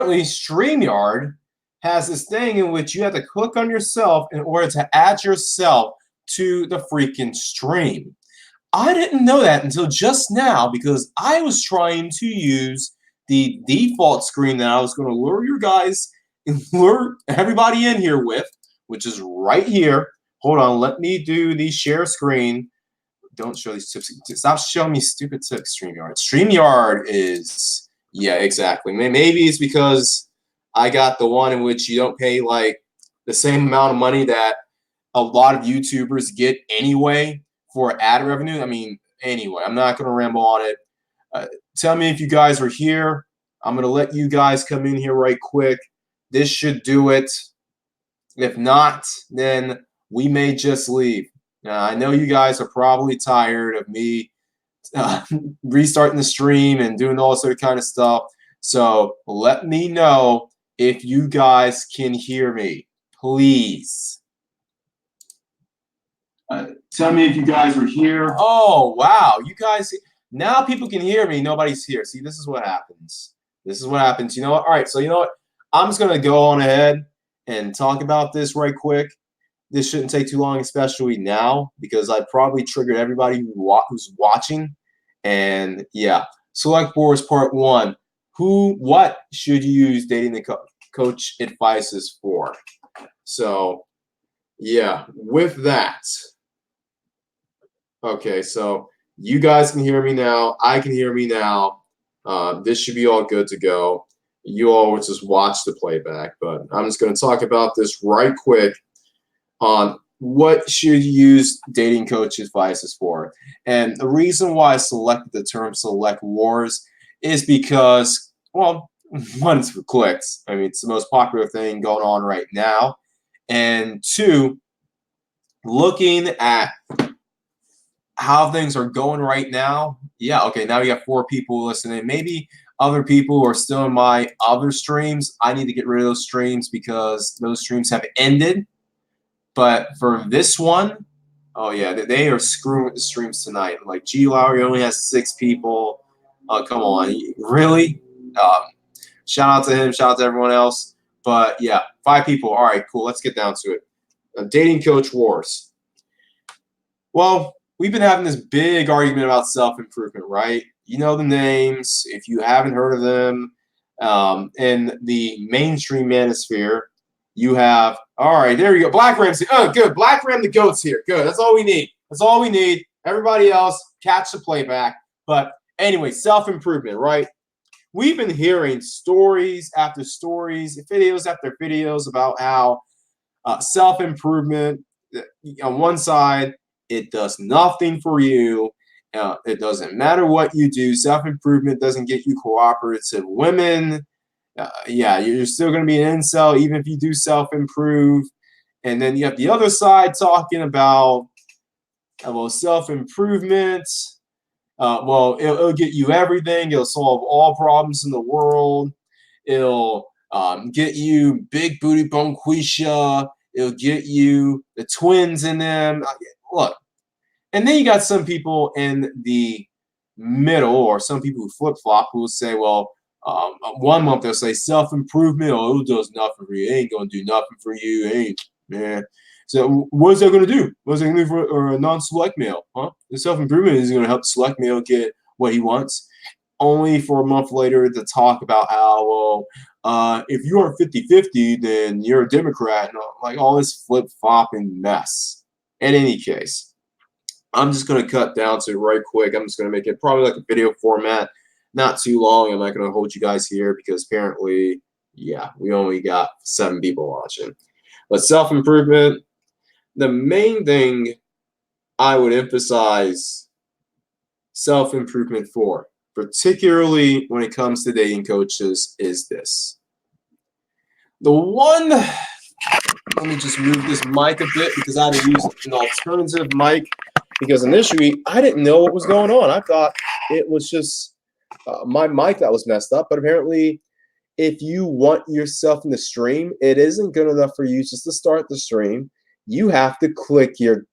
StreamYard has this thing in which you have to click on yourself in order to add yourself to the freaking stream. I didn't know that until just now because I was trying to use the default screen that I was going to lure you guys and lure everybody in here with, which is right here. Hold on, let me do the share screen. Don't show these tips. Stop showing me stupid tips, StreamYard. StreamYard is, yeah, exactly. Maybe it's because I got the one in which you don't pay like the same amount of money that a lot of YouTubers get anyway for ad revenue. I mean, anyway, I'm not going to ramble on it. Tell me if you guys are here. I'm going to let you guys come in here right quick. This should do it. If not, then we may just leave. I know you guys are probably tired of me restarting the stream and doing all sort of kind of stuff. So let me know if you guys can hear me, please. Tell me if you guys are here. Oh, wow. You guys, now people can hear me. Nobody's here. See, this is what happens. This is what happens. You know what? All right, so you know what? I'm just going to go on ahead and talk about this right quick. This shouldn't take too long, especially now, because I probably triggered everybody who's watching. And yeah, Select Wars Part 1. What should you use dating the coach advices for? So, yeah, with that. Okay, so you guys can hear me now. I can hear me now. This should be all good to go. You all will just watch the playback, but I'm just going to talk about this right quick on what should you use dating coach advices for. And the reason why I selected the term Select Wars is because, well, one, it's for clicks. I mean, it's the most popular thing going on right now. And two, looking at how things are going right now, yeah, okay, now we got 4 people listening. Maybe other people are still in my other streams. I need to get rid of those streams because those streams have ended. But for this one, oh yeah, they are screwing with the streams tonight. Like G Lowry only has 6 people. Come on, really? Shout out to him. Shout out to everyone else. But yeah, 5 people. All right, cool. Let's get down to it. Dating coach wars. Well, we've been having this big argument about self-improvement, right? You know the names. If you haven't heard of them, in the mainstream manosphere, you have, all right, there you go. Black Ramsey. Oh, good. Black Ram the GOAT's here. Good. That's all we need. That's all we need. Everybody else, catch the playback. But anyway, self-improvement, right? We've been hearing stories after stories, videos after videos about how self-improvement, on one side, it does nothing for you. It doesn't matter what you do. Self-improvement doesn't get you cooperative women. Yeah, you're still going to be an incel even if you do self-improve. And then you have the other side talking about self-improvement. Well, it'll get you everything. It'll solve all problems in the world. It'll get you big booty bonquisha. It'll get you the twins in them. Look, and then you got some people in the middle, or some people who flip-flop, who will say, well, 1 month they'll say self-improvement, oh, it does nothing for you. It ain't going to do nothing for you. It ain't, man. So what is that going to do? What is that going to do for a non-select male? Huh? The self-improvement is going to help the select male get what he wants, only for a month later to talk about how, well, if you are 50-50, then you're a Democrat, and like all this flip-flopping mess. In any case, I'm just going to cut down to it right quick. I'm just going to make it probably like a video format, not too long. I'm not going to hold you guys here because apparently, yeah, we only got 7 people watching. But self-improvement, the main thing I would emphasize self-improvement for, particularly when it comes to dating coaches, is this. The one, let me just move this mic a bit because I had to use an alternative mic because initially I didn't know what was going on. I thought it was just my mic that was messed up, but apparently if you want yourself in the stream, it isn't good enough for you just to start the stream. You have to click your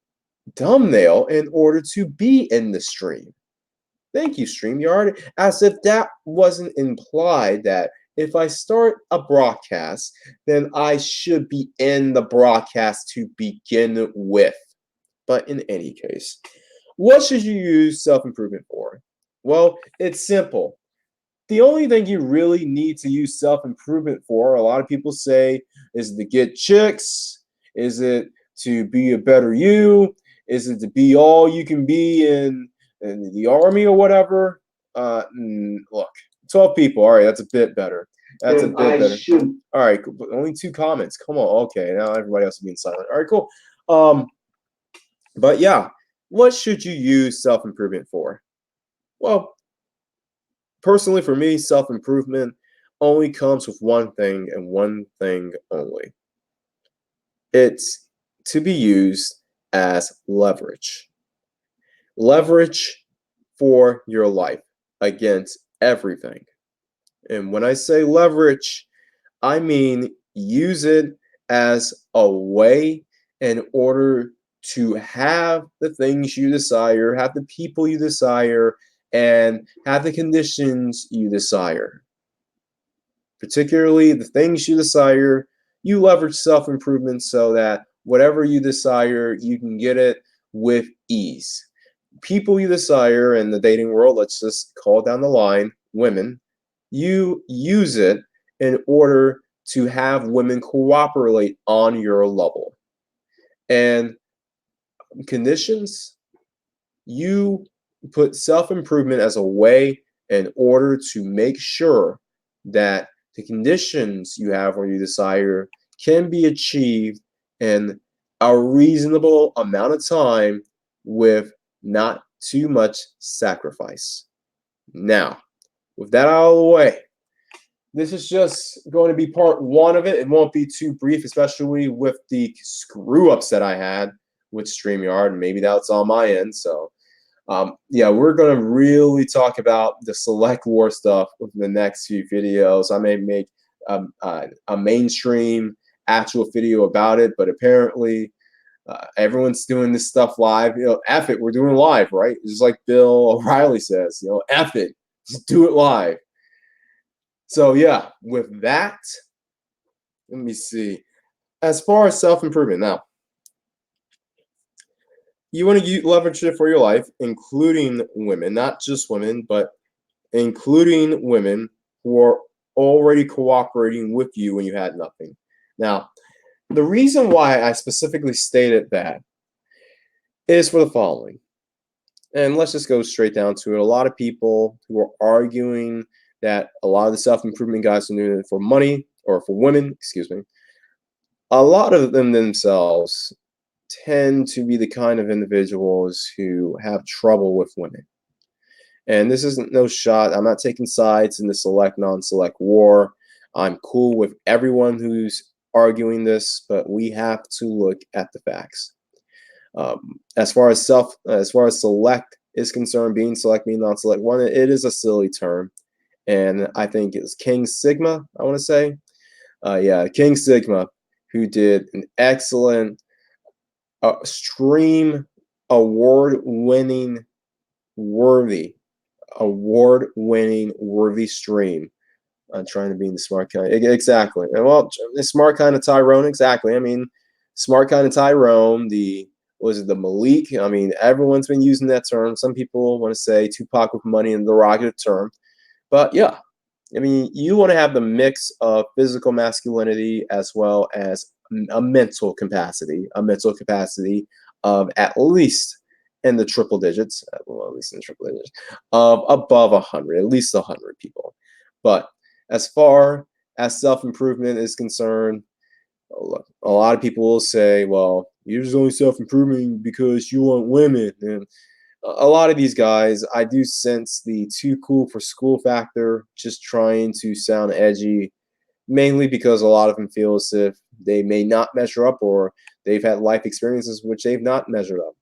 thumbnail in order to be in the stream. Thank you, StreamYard. As if that wasn't implied that if I start a broadcast, then I should be in the broadcast to begin with. But in any case, what should you use self-improvement for? Well, it's simple. The only thing you really need to use self-improvement for, a lot of people say, is to get chicks, is it to be a better you, is it to be all you can be in the army or whatever? Look, 12 people. All right, that's a bit better. That's a bit better. All right, cool. Only 2 comments. Come on. Okay, now everybody else is being silent. All right, cool. But yeah, what should you use self-improvement for? Well, personally, for me, self-improvement only comes with one thing and one thing only. It's to be used as leverage. Leverage for your life against everything. And when I say leverage, I mean use it as a way in order to have the things you desire, have the people you desire, and have the conditions you desire. Particularly the things you desire, you leverage self-improvement so that whatever you desire, you can get it with ease. People you desire in the dating world, let's just call down the line, women, you use it in order to have women cooperate on your level. And conditions, you put self-improvement as a way in order to make sure that the conditions you have or you desire can be achieved in a reasonable amount of time with not too much sacrifice. Now, with that out of the way, this is just going to be part 1 of it. It won't be too brief, especially with the screw-ups that I had with StreamYard. Maybe that's on my end. So, yeah, we're going to really talk about the Select War stuff with the next few videos. I may make a mainstream actual video about it, but apparently everyone's doing this stuff live. You know, F it, we're doing live, right? Just like Bill O'Reilly says, you know, F it, just do it live. So yeah, with that, let me see. As far as self-improvement, now, you want to leverage it for your life, including women, not just women, but including women who are already cooperating with you when you had nothing. Now, the reason why I specifically stated that is for the following. And let's just go straight down to it. A lot of people who are arguing that a lot of the self-improvement guys are doing it for money, or for women, excuse me. A lot of them themselves tend to be the kind of individuals who have trouble with women. And this isn't no shot. I'm not taking sides in the select, non-select war. I'm cool with everyone who's arguing this, but we have to look at the facts. As far as select is concerned, being select, being non-select, one, it is a silly term. And I think it's King Sigma, I want to say. Yeah, King Sigma, who did an excellent stream award-winning worthy stream. I'm trying to be the smart kind. Exactly. Well, the smart kind of Tyrone, exactly. I mean, smart kind of Tyrone, the Malik? I mean, everyone's been using that term. Some people want to say Tupac with money in the derogative term. But yeah, I mean, you want to have the mix of physical masculinity as well as a mental capacity of at least in the triple digits, well, at least in the triple digits, of above 100, at least 100 people. But as far as self-improvement is concerned, a lot of people will say, well, you're just only self-improving because you want women. And a lot of these guys, I do sense the too cool for school factor, just trying to sound edgy, mainly because a lot of them feel as if they may not measure up, or they've had life experiences which they've not measured up.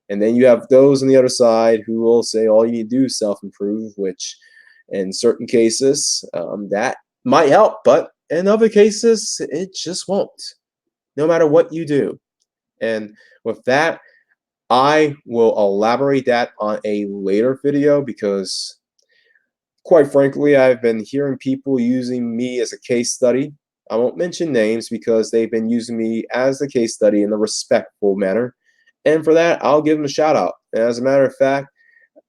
And then you have those on the other side who will say all you need to do is self-improve, which in certain cases that might help, but in other cases it just won't, no matter what you do. And with that, I will elaborate that on a later video, because quite frankly, I've been hearing people using me as a case study. I won't mention names because they've been using me as a case study in a respectful manner. And for that, I'll give them a shout out. And as a matter of fact,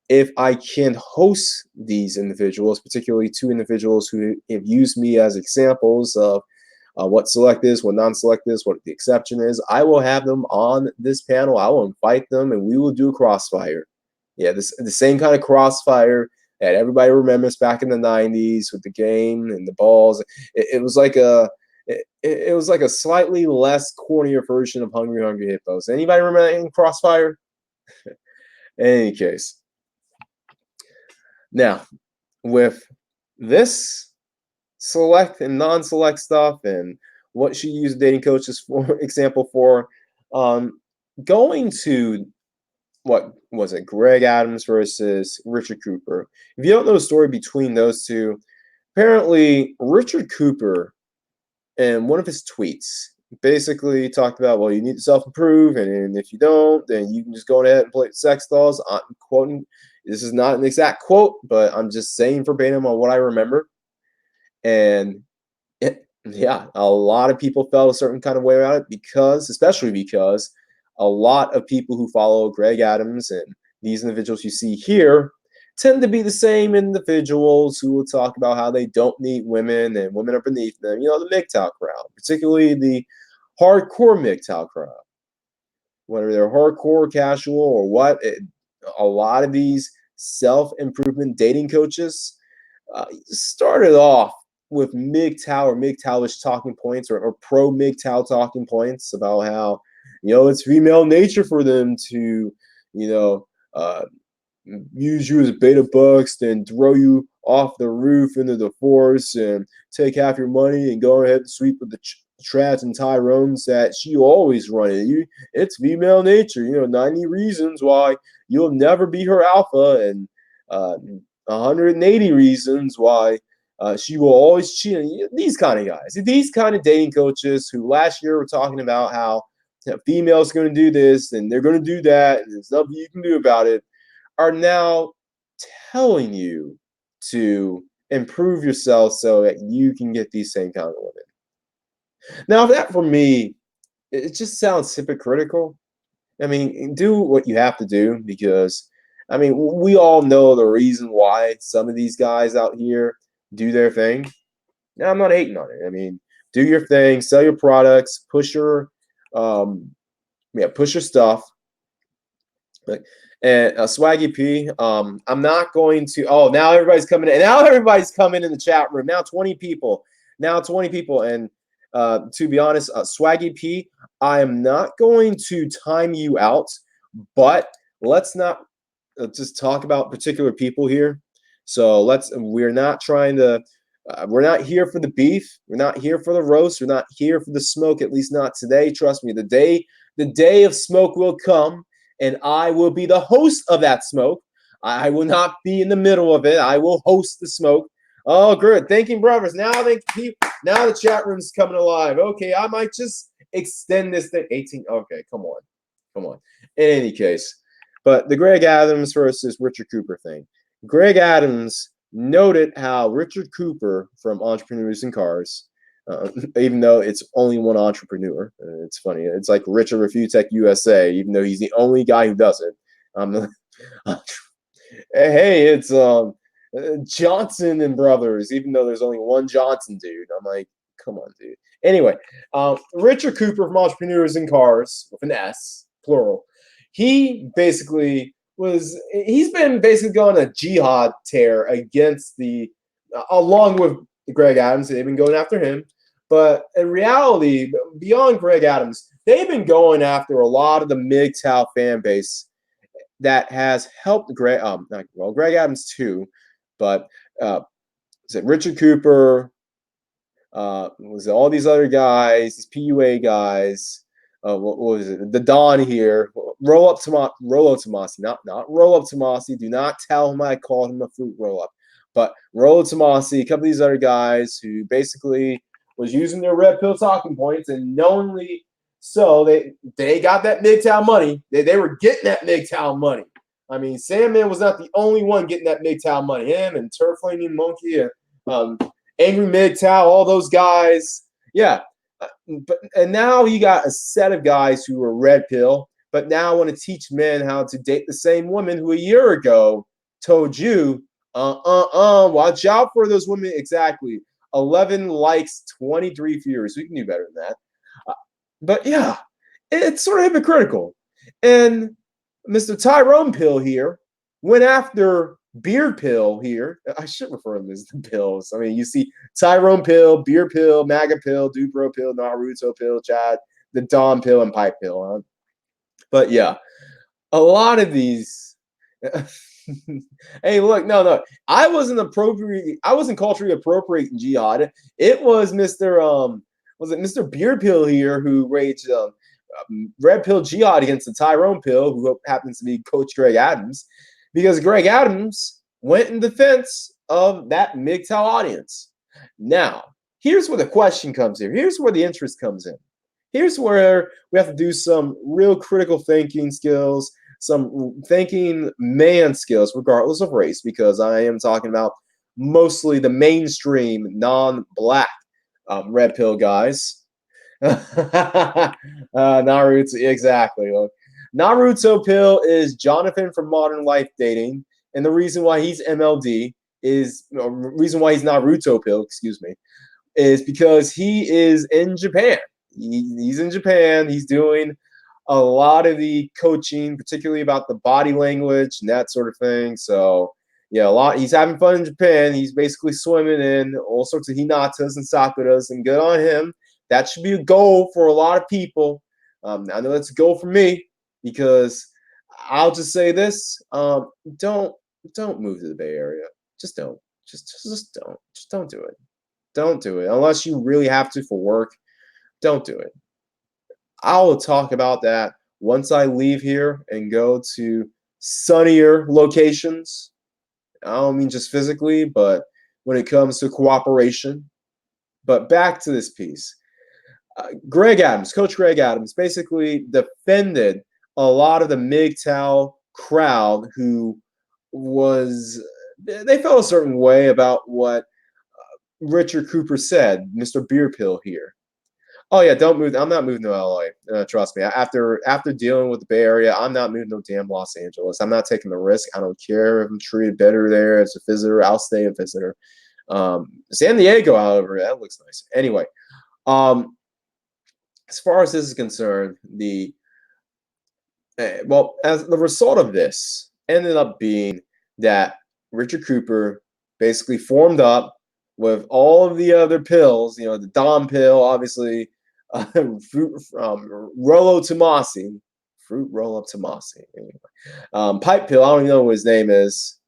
if I can host these individuals, particularly two individuals who have used me as examples of what select is, what non-select is, what the exception is, I will have them on this panel. I will invite them, and we will do a crossfire. Yeah, the same kind of crossfire that everybody remembers back in the '90s with the game and the balls. It was like it was like a slightly less cornier version of Hungry Hungry Hippos. Anybody remember that in Crossfire? In any case, now with this select and non-select stuff and what she used dating coaches for example for, going to what was it, Greg Adams versus Richard Cooper. If you don't know the story between those two, apparently Richard Cooper, in one of his tweets, basically talked about, well, you need to self-improve, and if you don't, then you can just go ahead and play sex dolls. I'm quoting, this is not an exact quote, but I'm just saying verbatim on what I remember. And yeah, a lot of people felt a certain kind of way about it especially because a lot of people who follow Greg Adams and these individuals you see here tend to be the same individuals who will talk about how they don't need women and women are beneath them. You know, the MGTOW crowd, particularly the hardcore MGTOW crowd, whether they're hardcore, casual, or what. A lot of these self-improvement dating coaches started off with MGTOW or MGTOWish talking points or pro MGTOW talking points about how, you know, it's female nature for them to, you know, use you as beta bucks, then throw you off the roof into the forest and take half your money and go ahead and sweep with the Trads and Tyrones that she always running. You, it's female nature. You know, 90 reasons why you'll never be her alpha, and 180 reasons why she will always cheat. These kind of guys, these kind of dating coaches who last year were talking about how females going to do this and they're going to do that, and there's nothing you can do about it, are now telling you to improve yourself so that you can get these same kind of women. Now, that for me, it just sounds hypocritical. I mean, do what you have to do because, I mean, we all know the reason why some of these guys out here do their thing. Now, I'm not hating on it. I mean, do your thing, sell your products, push your stuff. And Swaggy P, I'm not going to. Oh, now everybody's coming in. Now everybody's coming in the chat room. Now 20 people. Now 20 people. And to be honest, Swaggy P, I am not going to time you out, but let's not just talk about particular people here. So we're not trying to. We're not here for the beef. We're not here for the roast. We're not here for the smoke. At least not today. Trust me. The day of smoke will come, and I will be the host of that smoke. I will not be in the middle of it. I will host the smoke. Oh, good. Thanking brothers. Now the chat room's coming alive. Okay, I might just extend this thing. 18. Okay, come on. In any case, but the Greg Adams versus Richard Cooper thing. Greg Adams noted how Richard Cooper from Entrepreneurs in Cars, even though it's only one entrepreneur, it's funny. It's like Richard Refutech USA, even though he's the only guy who does it. Hey, it's Johnson and Brothers, even though there's only one Johnson dude. I'm like, come on, dude. Anyway, Richard Cooper from Entrepreneurs in Cars, with an S, plural. He's been basically going a jihad tear against along with Greg Adams. They've been going after him. But in reality, beyond Greg Adams, they've been going after a lot of the MGTOW fan base that has helped Greg Adams too, but is it Richard Cooper? Was it all these other guys, these PUA guys? What was it? The Don here. Roll up Tomasi, not roll up Tomasi. Do not tell him I called him a fruit roll up. But roll up Tomasi, a couple of these other guys who basically was using their red pill talking points, and knowingly so they got that MGTOW money. They were getting that MGTOW money. I mean, Sandman was not the only one getting that MGTOW money. Him and Turf Flaming Monkey and Angry MGTOW, all those guys. Yeah. And now you got a set of guys who are red pill, but now want to teach men how to date the same woman who a year ago told you, watch out for those women. Exactly. 11 likes, 23 views. We can do better than that. But yeah, it's sort of hypocritical. And Mr. Tyrone Pill here went after Beard Pill here. I should refer to them as the pills. I mean, you see Tyrone Pill, Beard Pill, MAGA Pill, Dupro Pill, Naruto Pill, Chad, the Dom Pill, and Pipe Pill. Huh? But yeah, a lot of these. Hey, look, no, I wasn't culturally appropriating jihad. It was Mr. Beard Pill here who raged red pill jihad against the Tyrone Pill, who happens to be Coach Greg Adams, because Greg Adams went in defense of that MGTOW audience. Now, here's where the question comes in. Here's where the interest comes in. Here's where we have to do some real critical thinking skills, some thinking man skills, regardless of race, because I am talking about mostly the mainstream non-black red pill guys. Naruto, exactly. Look, Naruto Pill is Jonathan from Modern Life Dating, and the reason why he's MLD reason why he's Naruto Pill, excuse me, is because he is in Japan. He's in Japan. He's doing a lot of the coaching, particularly about the body language and that sort of thing. So yeah, He's having fun in Japan. He's basically swimming in all sorts of hinatas and sakuras, and good on him. That should be a goal for a lot of people. I know that's a goal for me, because I'll just say this: don't move to the Bay Area. Just don't. Just don't. Just don't do it. Don't do it unless you really have to for work. Don't do it. I will talk about that once I leave here and go to sunnier locations. I don't mean just physically, but when it comes to cooperation. But back to this piece. Greg Adams, Coach Greg Adams, basically defended a lot of the MGTOW crowd who they felt a certain way about what Richard Cooper said, Mr. Beer Pill here. Oh yeah, don't move. I'm not moving to LA. Trust me. After dealing with the Bay Area, I'm not moving to damn Los Angeles. I'm not taking the risk. I don't care if I'm treated better there as a visitor. I'll stay a visitor. San Diego, however, that looks nice. Anyway, as far as this is concerned, as the result of this ended up being that Richard Cooper basically formed up with all of the other pills, the Dom pill, obviously, Rollo Tomasi, fruit roll-up Tomasi. Anyway. Pipe pill, I don't even know what his name is.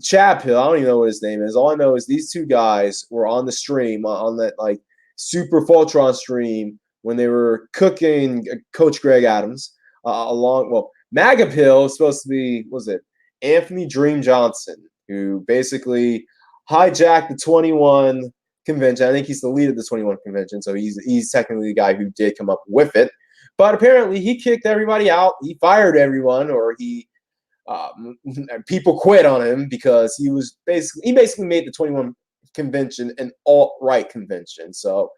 Chad pill, I don't even know what his name is. All I know is these two guys were on the stream, on that Super Voltron stream, when they were cooking Coach Greg Adams MAGA Pill is supposed to be, Anthony Dream Johnson, who basically hijacked the 21 convention. I think he's the lead of the 21 convention, so he's technically the guy who did come up with it. But apparently he kicked everybody out. He fired everyone, or people quit on him because he basically made the 21 convention an alt-right convention. So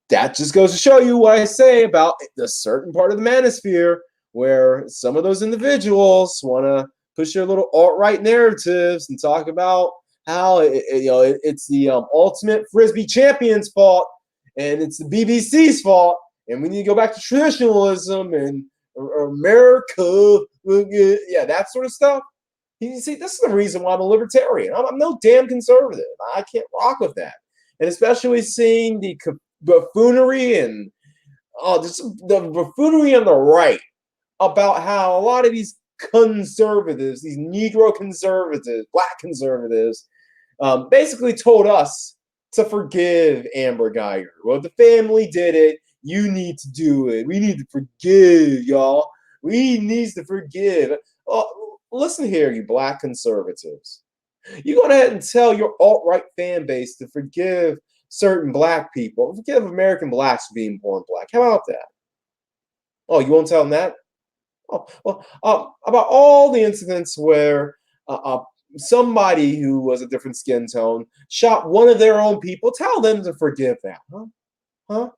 that just goes to show you what I say about the certain part of the manosphere where some of those individuals want to push their little alt-right narratives and talk about how it's the ultimate Frisbee champion's fault, and it's the BBC's fault, and we need to go back to traditionalism and America, that sort of stuff. You see, this is the reason why I'm a libertarian. I'm no damn conservative. I can't rock with that, and especially seeing the buffoonery and just the buffoonery on the right about how a lot of these conservatives, these Negro conservatives, black conservatives, basically told us to forgive Amber Geiger. Well, the family did it. You need to do it. We need to forgive, y'all. We need to forgive. Listen here, you black conservatives. You go ahead and tell your alt-right fan base to forgive certain black people. Forgive American blacks for being born black. How about that? Oh, you won't tell them that? About all the incidents where somebody who was a different skin tone shot one of their own people. Tell them to forgive that, huh? Huh?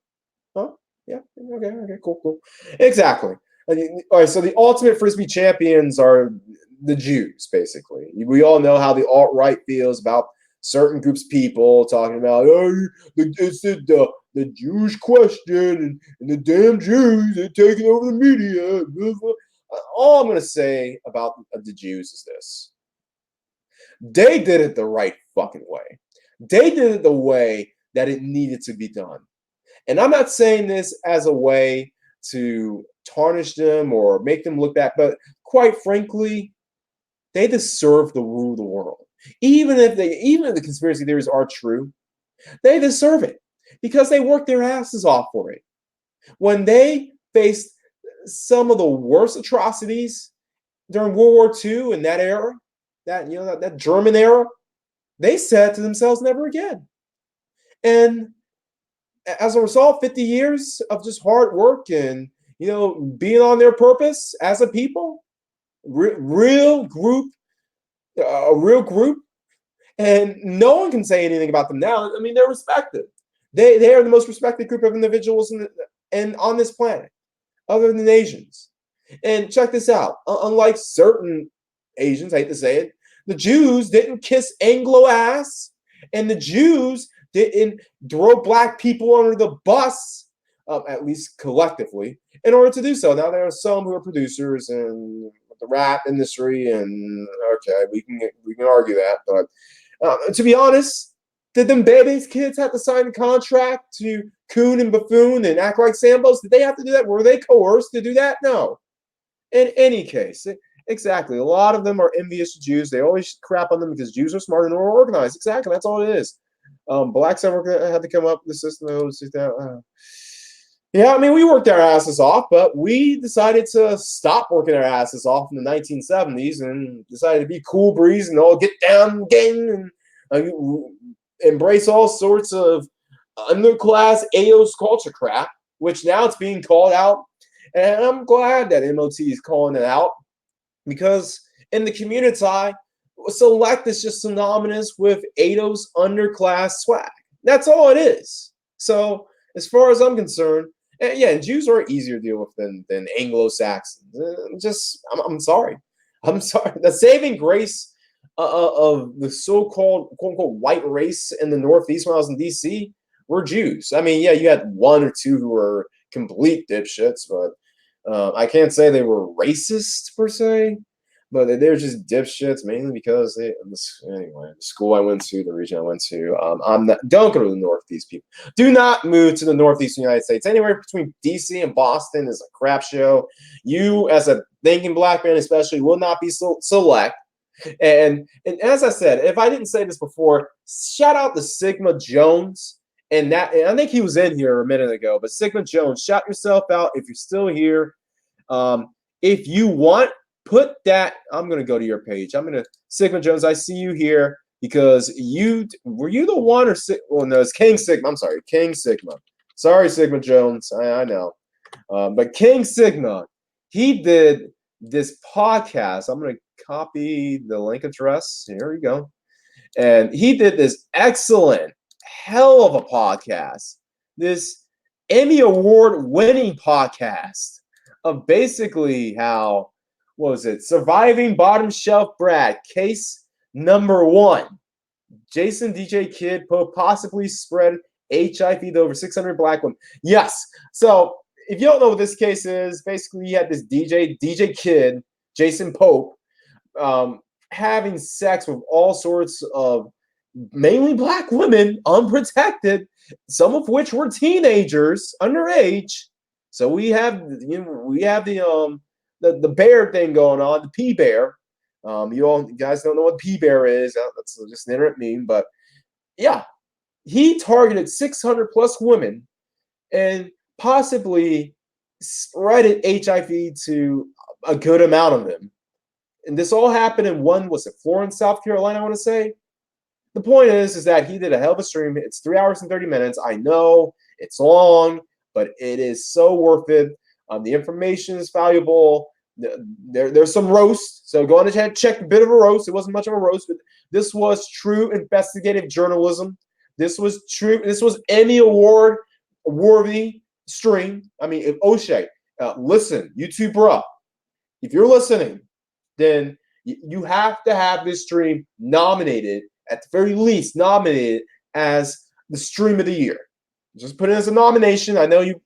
Huh? Yeah. Okay. Okay. Cool. Cool. Exactly. All right. So the ultimate frisbee champions are the Jews, basically. We all know how the alt right feels about certain groups of people talking about, oh, it's the Jewish question and the damn Jews are taking over the media. All I'm going to say about the Jews is this: they did it the right fucking way. They did it the way that it needed to be done. And I'm not saying this as a way to tarnish them or make them look bad, but quite frankly, they deserve to rule the world. Even if the conspiracy theories are true, they deserve it because they worked their asses off for it. When they faced some of the worst atrocities during World War II in that era, that German era, they said to themselves, never again. And as a result, 50 years of just hard work and being on their purpose as a people, real group, a real group, and no one can say anything about them now. I mean, they're respected. They are the most respected group of individuals and on this planet, other than Asians. And check this out: unlike certain Asians, I hate to say it, the Jews didn't kiss Anglo ass, and the Jews didn't throw black people under the bus, at least collectively, in order to do so. Now there are some who are producers in the rap industry, and okay, we can argue that, but to be honest, did them babies kids have to sign a contract to coon and buffoon and act like Sambos? Did they have to do that? Were they coerced to do that? No. In any case, exactly. A lot of them are envious Jews. They always crap on them because Jews are smart and more organized. Exactly. That's all it is. Blacks had to come up with the system. Yeah, I mean, we worked our asses off, but we decided to stop working our asses off in the 1970s and decided to be cool breeze and all get down gang and embrace all sorts of underclass AO's culture crap, which now it's being called out. And I'm glad that MOT is calling it out because in the community, select is just synonymous with ADO's underclass swag. That's all it is. So as far as I'm concerned, and Jews are easier to deal with than Anglo-Saxons. I'm sorry. I'm sorry. The saving grace of the so-called quote-unquote white race in the Northeast when I was in D.C. were Jews. I mean, yeah, you had one or two who were complete dipshits, but I can't say they were racist per se. But they're just dipshits, mainly because anyway, the school I went to, the region I went to, don't go to the Northeast, people. Do not move to the Northeast United States. Anywhere between DC and Boston is a crap show. You, as a thinking black man especially, will not be select. And as I said, if I didn't say this before, shout out to Sigma Jones. And I think he was in here a minute ago, but Sigma Jones, shout yourself out if you're still here. If you want, put that. I'm going to go to your page. I'm going to Sigma Jones. I see you here because were you the one or well, no, it's King Sigma. I'm sorry, King Sigma. Sorry, Sigma Jones. I know, but King Sigma, he did this podcast. I'm going to copy the link address. Here we go, and he did this excellent, hell of a podcast. This Emmy Award winning podcast of basically how. What was it? Surviving Bottom Shelf Brad, case number 1. Jason DJ Kidd possibly spread HIV to over 600 black women. Yes. So if you don't know what this case is, basically you had this DJ Kidd, Jason Pope, having sex with all sorts of mainly black women, unprotected, some of which were teenagers, underage. So we have the bear thing going on, the P bear. You guys don't know what P bear is. That's just an internet meme, but yeah, he targeted 600 plus women and possibly spread HIV to a good amount of them. And this all happened in was it Florence, South Carolina, I want to say. The point is that he did a hell of a stream. It's 3 hours and 30 minutes. I know it's long, but it is so worth it. The information is valuable. There's some roast. So go on ahead and check a bit of a roast. It wasn't much of a roast, but this was true investigative journalism. This was true. This was Emmy Award worthy stream. I mean, if O'Shea, listen, YouTube bro, if you're listening, then you have to have this stream nominated, at the very least, nominated as the stream of the year. Just put it as a nomination. I know you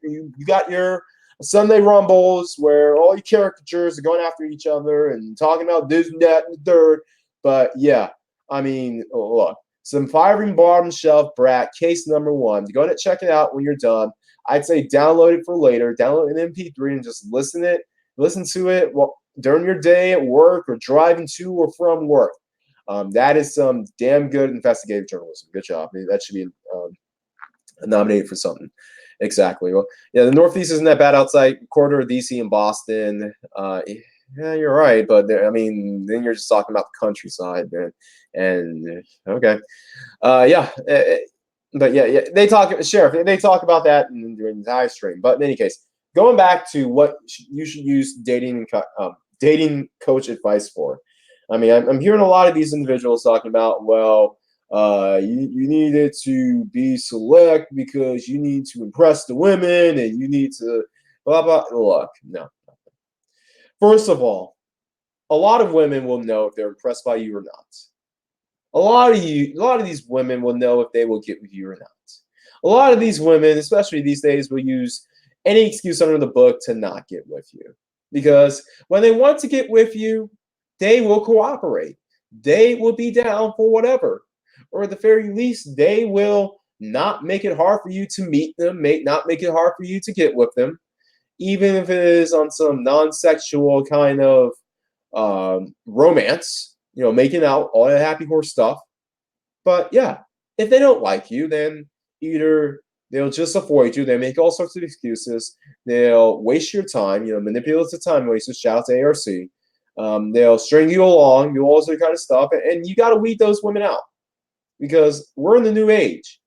got your Sunday Rumbles where all your caricatures are going after each other and talking about this and that and the third. But yeah, I mean, look, some firing bottom shelf brat, case number one. Go ahead and check it out when you're done. I'd say download it for later. Download an MP3 and just listen to it during your day at work or driving to or from work. That is some damn good investigative journalism. Good job. Maybe that should be nominated for something. Exactly. Well, yeah, the Northeast isn't that bad outside corridor of DC and Boston. Yeah, you're right, but I mean, then you're just talking about the countryside, and okay, yeah, but yeah, they talk about that during the entire stream. But in any case, going back to what you should use dating coach advice for. I mean, I'm hearing a lot of these individuals talking about, well, you needed to be select because you need to impress the women and you need to blah blah. Look, no. First of all, a lot of women will know if they're impressed by you or not. A lot of these women will know if they will get with you or not. A lot of these women, especially these days, will use any excuse under the book to not get with you. Because when they want to get with you, they will cooperate. They will be down for whatever. Or at the very least, they will not make it hard for you to meet them, not make it hard for you to get with them, even if it is on some non-sexual kind of romance, making out, all that happy horse stuff. But yeah, if they don't like you, then either they'll just avoid you, they make all sorts of excuses, they'll waste your time, manipulative time wasters, shout out to ARC. They'll string you along, do all sorts of kind of stuff, and you got to weed those women out. Because we're in the new age,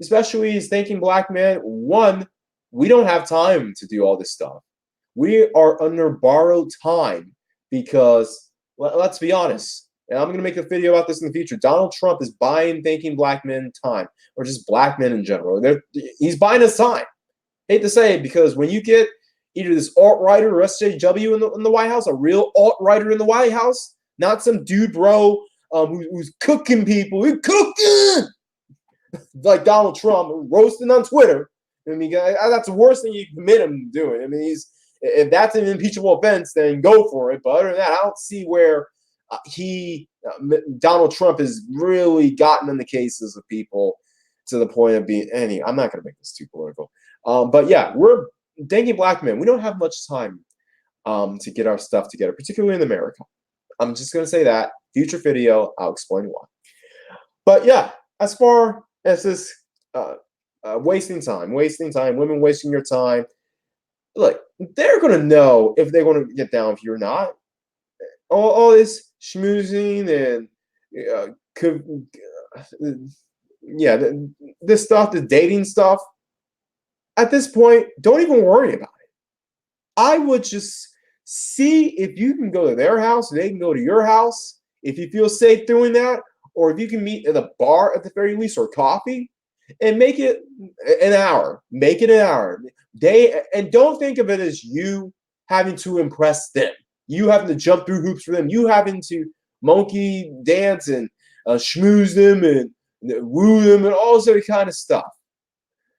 especially as thinking black men. One, we don't have time to do all this stuff. We are under borrowed time because, let's be honest, and I'm going to make a video about this in the future, Donald Trump is buying thinking black men time, or just black men in general. He's buying us time. Hate to say it, because when you get either this alt-righter or SJW in the White House, a real alt-righter in the White House, not some dude bro who's cooking people, who's cooking like Donald Trump, roasting on Twitter. I mean, that's the worst thing you can commit him doing. I mean, if that's an impeachable offense, then go for it. But other than that, I don't see where Donald Trump has really gotten in the cases of people to the point of being any. I'm not going to make this too political. But yeah, we're thinking black men. We don't have much time to get our stuff together, particularly in America. I'm just going to say that. Future video, I'll explain why. But yeah, as far as this wasting time, women wasting your time, look, they're going to know if they're going to get down with you or not. All this schmoozing and this stuff, the dating stuff, at this point, don't even worry about it. I would just see if you can go to their house, they can go to your house, if you feel safe doing that, or if you can meet at a bar at the very least, or coffee, and make it an hour. Make it an hour. And don't think of it as you having to impress them. You having to jump through hoops for them. You having to monkey dance and schmooze them and woo them and all sort of kind of stuff.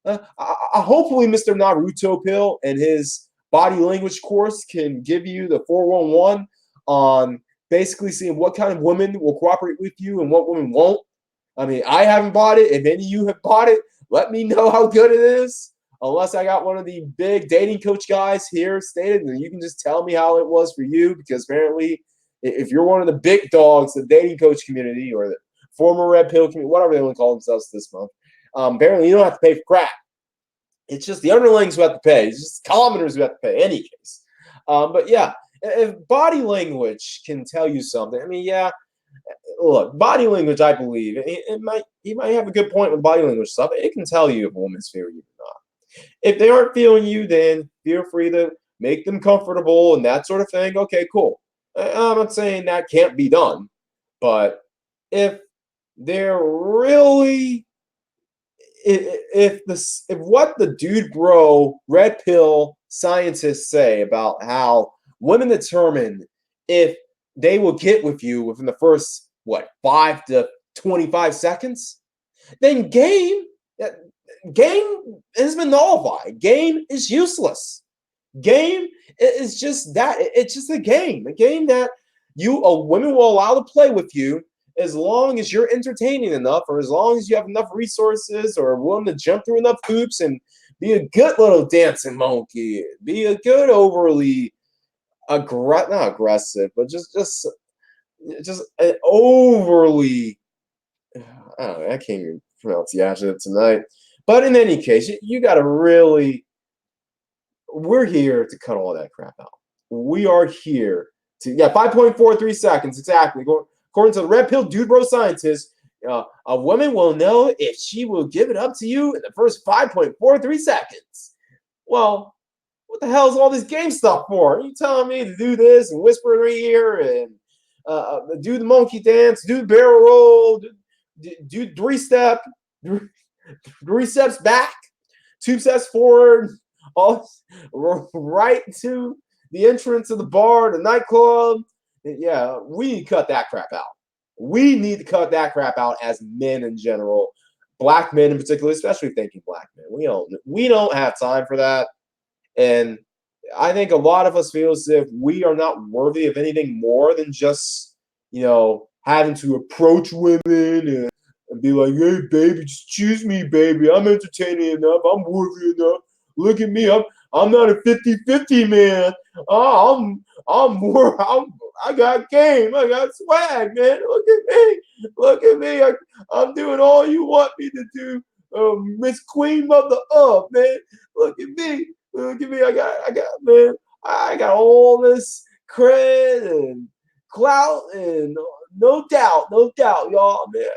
Hopefully, Mr. Naruto Pill and his body language course can give you the 411 on basically seeing what kind of women will cooperate with you and what women won't. I mean, I haven't bought it. If any of you have bought it, let me know how good it is. Unless I got one of the big dating coach guys here stated, then you can just tell me how it was for you, because apparently if you're one of the big dogs, the dating coach community or the former red pill community, whatever they want to call themselves this month, apparently you don't have to pay for crap. It's just the underlings who have to pay. It's just commoners who have to pay in any case. But yeah, if body language can tell you something, I mean, yeah, look, body language, I believe, he might have a good point with body language stuff. It can tell you if a woman's feeling you or not. If they aren't feeling you, then feel free to make them comfortable and that sort of thing. Okay, cool. I'm not saying that can't be done, but if they're really if what the dude bro red pill scientists say about how women determine if they will get with you within the first 5 to 25 seconds, then game has been nullified. Game is useless. Game is just that. It's just a game that women will allow to play with you as long as you're entertaining enough, or as long as you have enough resources, or willing to jump through enough hoops and be a good little dancing monkey, be a good overly not aggressive, but just an overly. I don't know. I can't even pronounce the adjective tonight. But in any case, you got to really. We're here to cut all that crap out. We are here to 5.43 seconds exactly. According to the red pill dude bro scientist, a woman will know if she will give it up to you in the first 5.43 seconds. Well, what the hell is all this game stuff for? Are you telling me to do this and whisper in her ear and do the monkey dance, do the barrel roll, do three-step, 3 steps back, 2 steps forward, all right to the entrance of the bar, the nightclub? Yeah, we need to cut that crap out. We need to cut that crap out as men in general, black men in particular, especially thinking black men. We don't have time for that. And I think a lot of us feel as if we are not worthy of anything more than just, having to approach women and be like, hey, baby, just choose me, baby. I'm entertaining enough. I'm worthy enough. Look at me. I'm not a 50-50 man. I got game. I got swag, man. Look at me. Look at me. I'm doing all you want me to do. Miss Queen Mother up, man. Look at me. Look at me. I got all this cred and clout, and no doubt, y'all, man.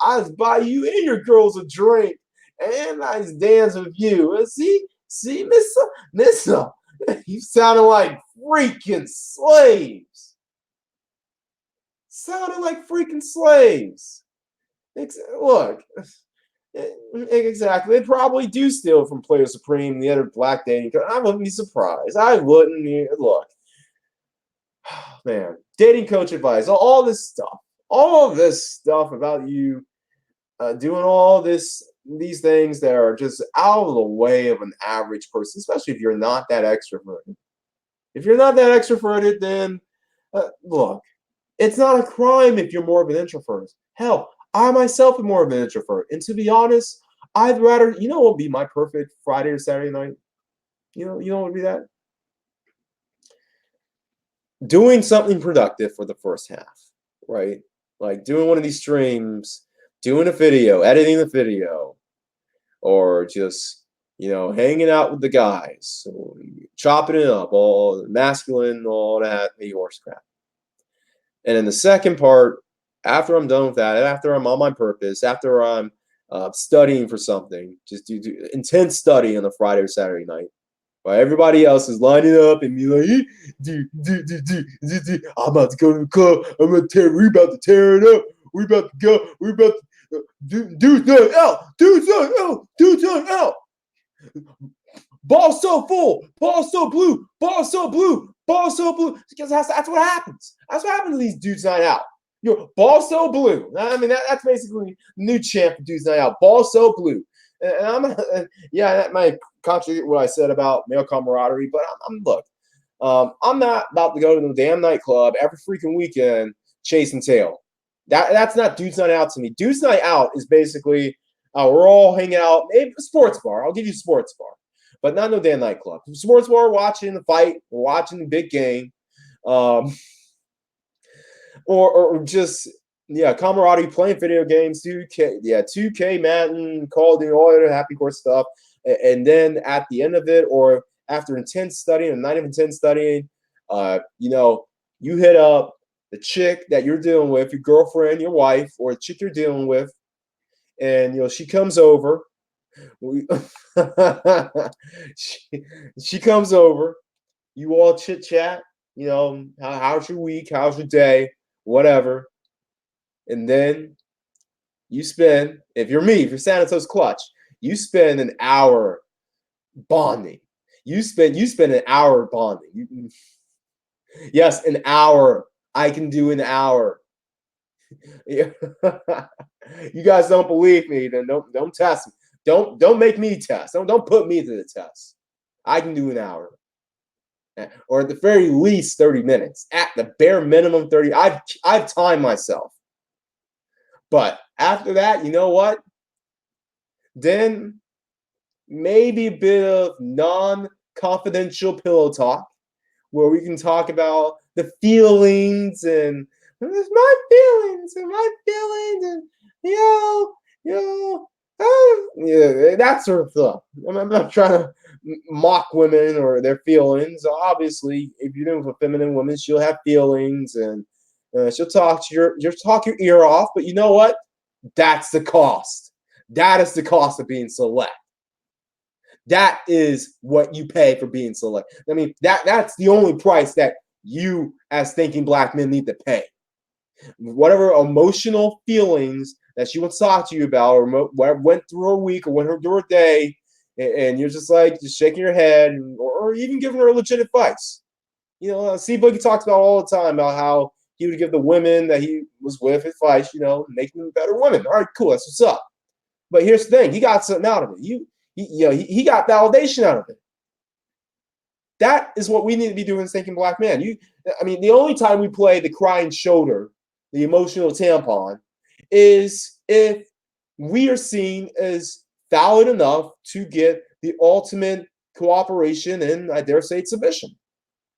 I just buy you and your girls a drink, and I just dance with you. And see, Missa, you sounded like freaking slaves. Sounded like freaking slaves. Look, exactly. They probably do steal from Player Supreme and the other black dating. I wouldn't be surprised. I wouldn't. Look, man, dating coach advice, all this stuff about you doing all these things that are just out of the way of an average person, especially if you're not that extroverted. If you're not that extroverted, then look, it's not a crime if you're more of an introvert. Hell, I myself am more of an introvert. And to be honest, I'd rather, what would be my perfect Friday or Saturday night? You know what would be that? Doing something productive for the first half, right? Like doing one of these streams, doing a video, editing the video, or just, hanging out with the guys, chopping it up, all masculine, all that horse crap. And in the second part, after I'm done with that, after I'm on my purpose, after I'm studying for something, just do intense study on a Friday or Saturday night, while everybody else is lining up and be like, I'm about to go to the club. We're about to tear it up. We're about to go. We're about to do something out. Do something out. Ball so full. Ball so blue. Ball so blue. Ball so blue. Because that's what happens. That's what happens to these dudes night out. Ball so blue. I mean, that's basically the new champ of dudes night out. Ball so blue. And that might contradict what I said about male camaraderie, but I'm not about to go to the damn nightclub every freaking weekend chasing tail. That's not dudes night out to me. Dudes night out is basically we're all hanging out, maybe a sports bar. I'll give you a sports bar, but not no damn nightclub. Sports bar, watching the fight, we're watching the big game, or just camaraderie, playing video games, 2K, Madden, Call of Duty, all that happy course stuff. And then at the end of it, or after intense studying, a night of intense studying, you hit up the chick that you're dealing with, your girlfriend, your wife, or the chick you're dealing with, and she comes over. She comes over, You all chit chat. How's your week? How's your day? Whatever. And then you spend, if you're me, if you're XanatosClutch, you spend an hour bonding. You spend an hour bonding. Yes, an hour. I can do an hour. You guys don't believe me, then don't test me. Don't make me test. Don't put me to the test. I can do an hour. Or at the very least 30 minutes. At the bare minimum 30. I've timed myself. But after that, you know what? Then maybe a bit of non-confidential pillow talk where we can talk about the feelings and my feelings and yeah, that sort of stuff. I'm not trying to mock women or their feelings. Obviously, if you're dealing with a feminine woman, she'll have feelings and she'll talk your ear off. But you know what? That's the cost. That is the cost of being select. That is what you pay for being select. I mean, that's the only price that you, as thinking black men, need to pay. Whatever emotional feelings that she wants to talk to you about, or went through her week, or went through her day, and you're just shaking your head, or even giving her legit advice. C Boogie talks about all the time about how he would give the women that he was with advice, making them better women. All right, cool, that's what's up. But here's the thing: he got something out of it. He got validation out of it. That is what we need to be doing as thinking black man. The only time we play the crying shoulder, the emotional tampon, is if we are seen as valid enough to get the ultimate cooperation and, I dare say, submission.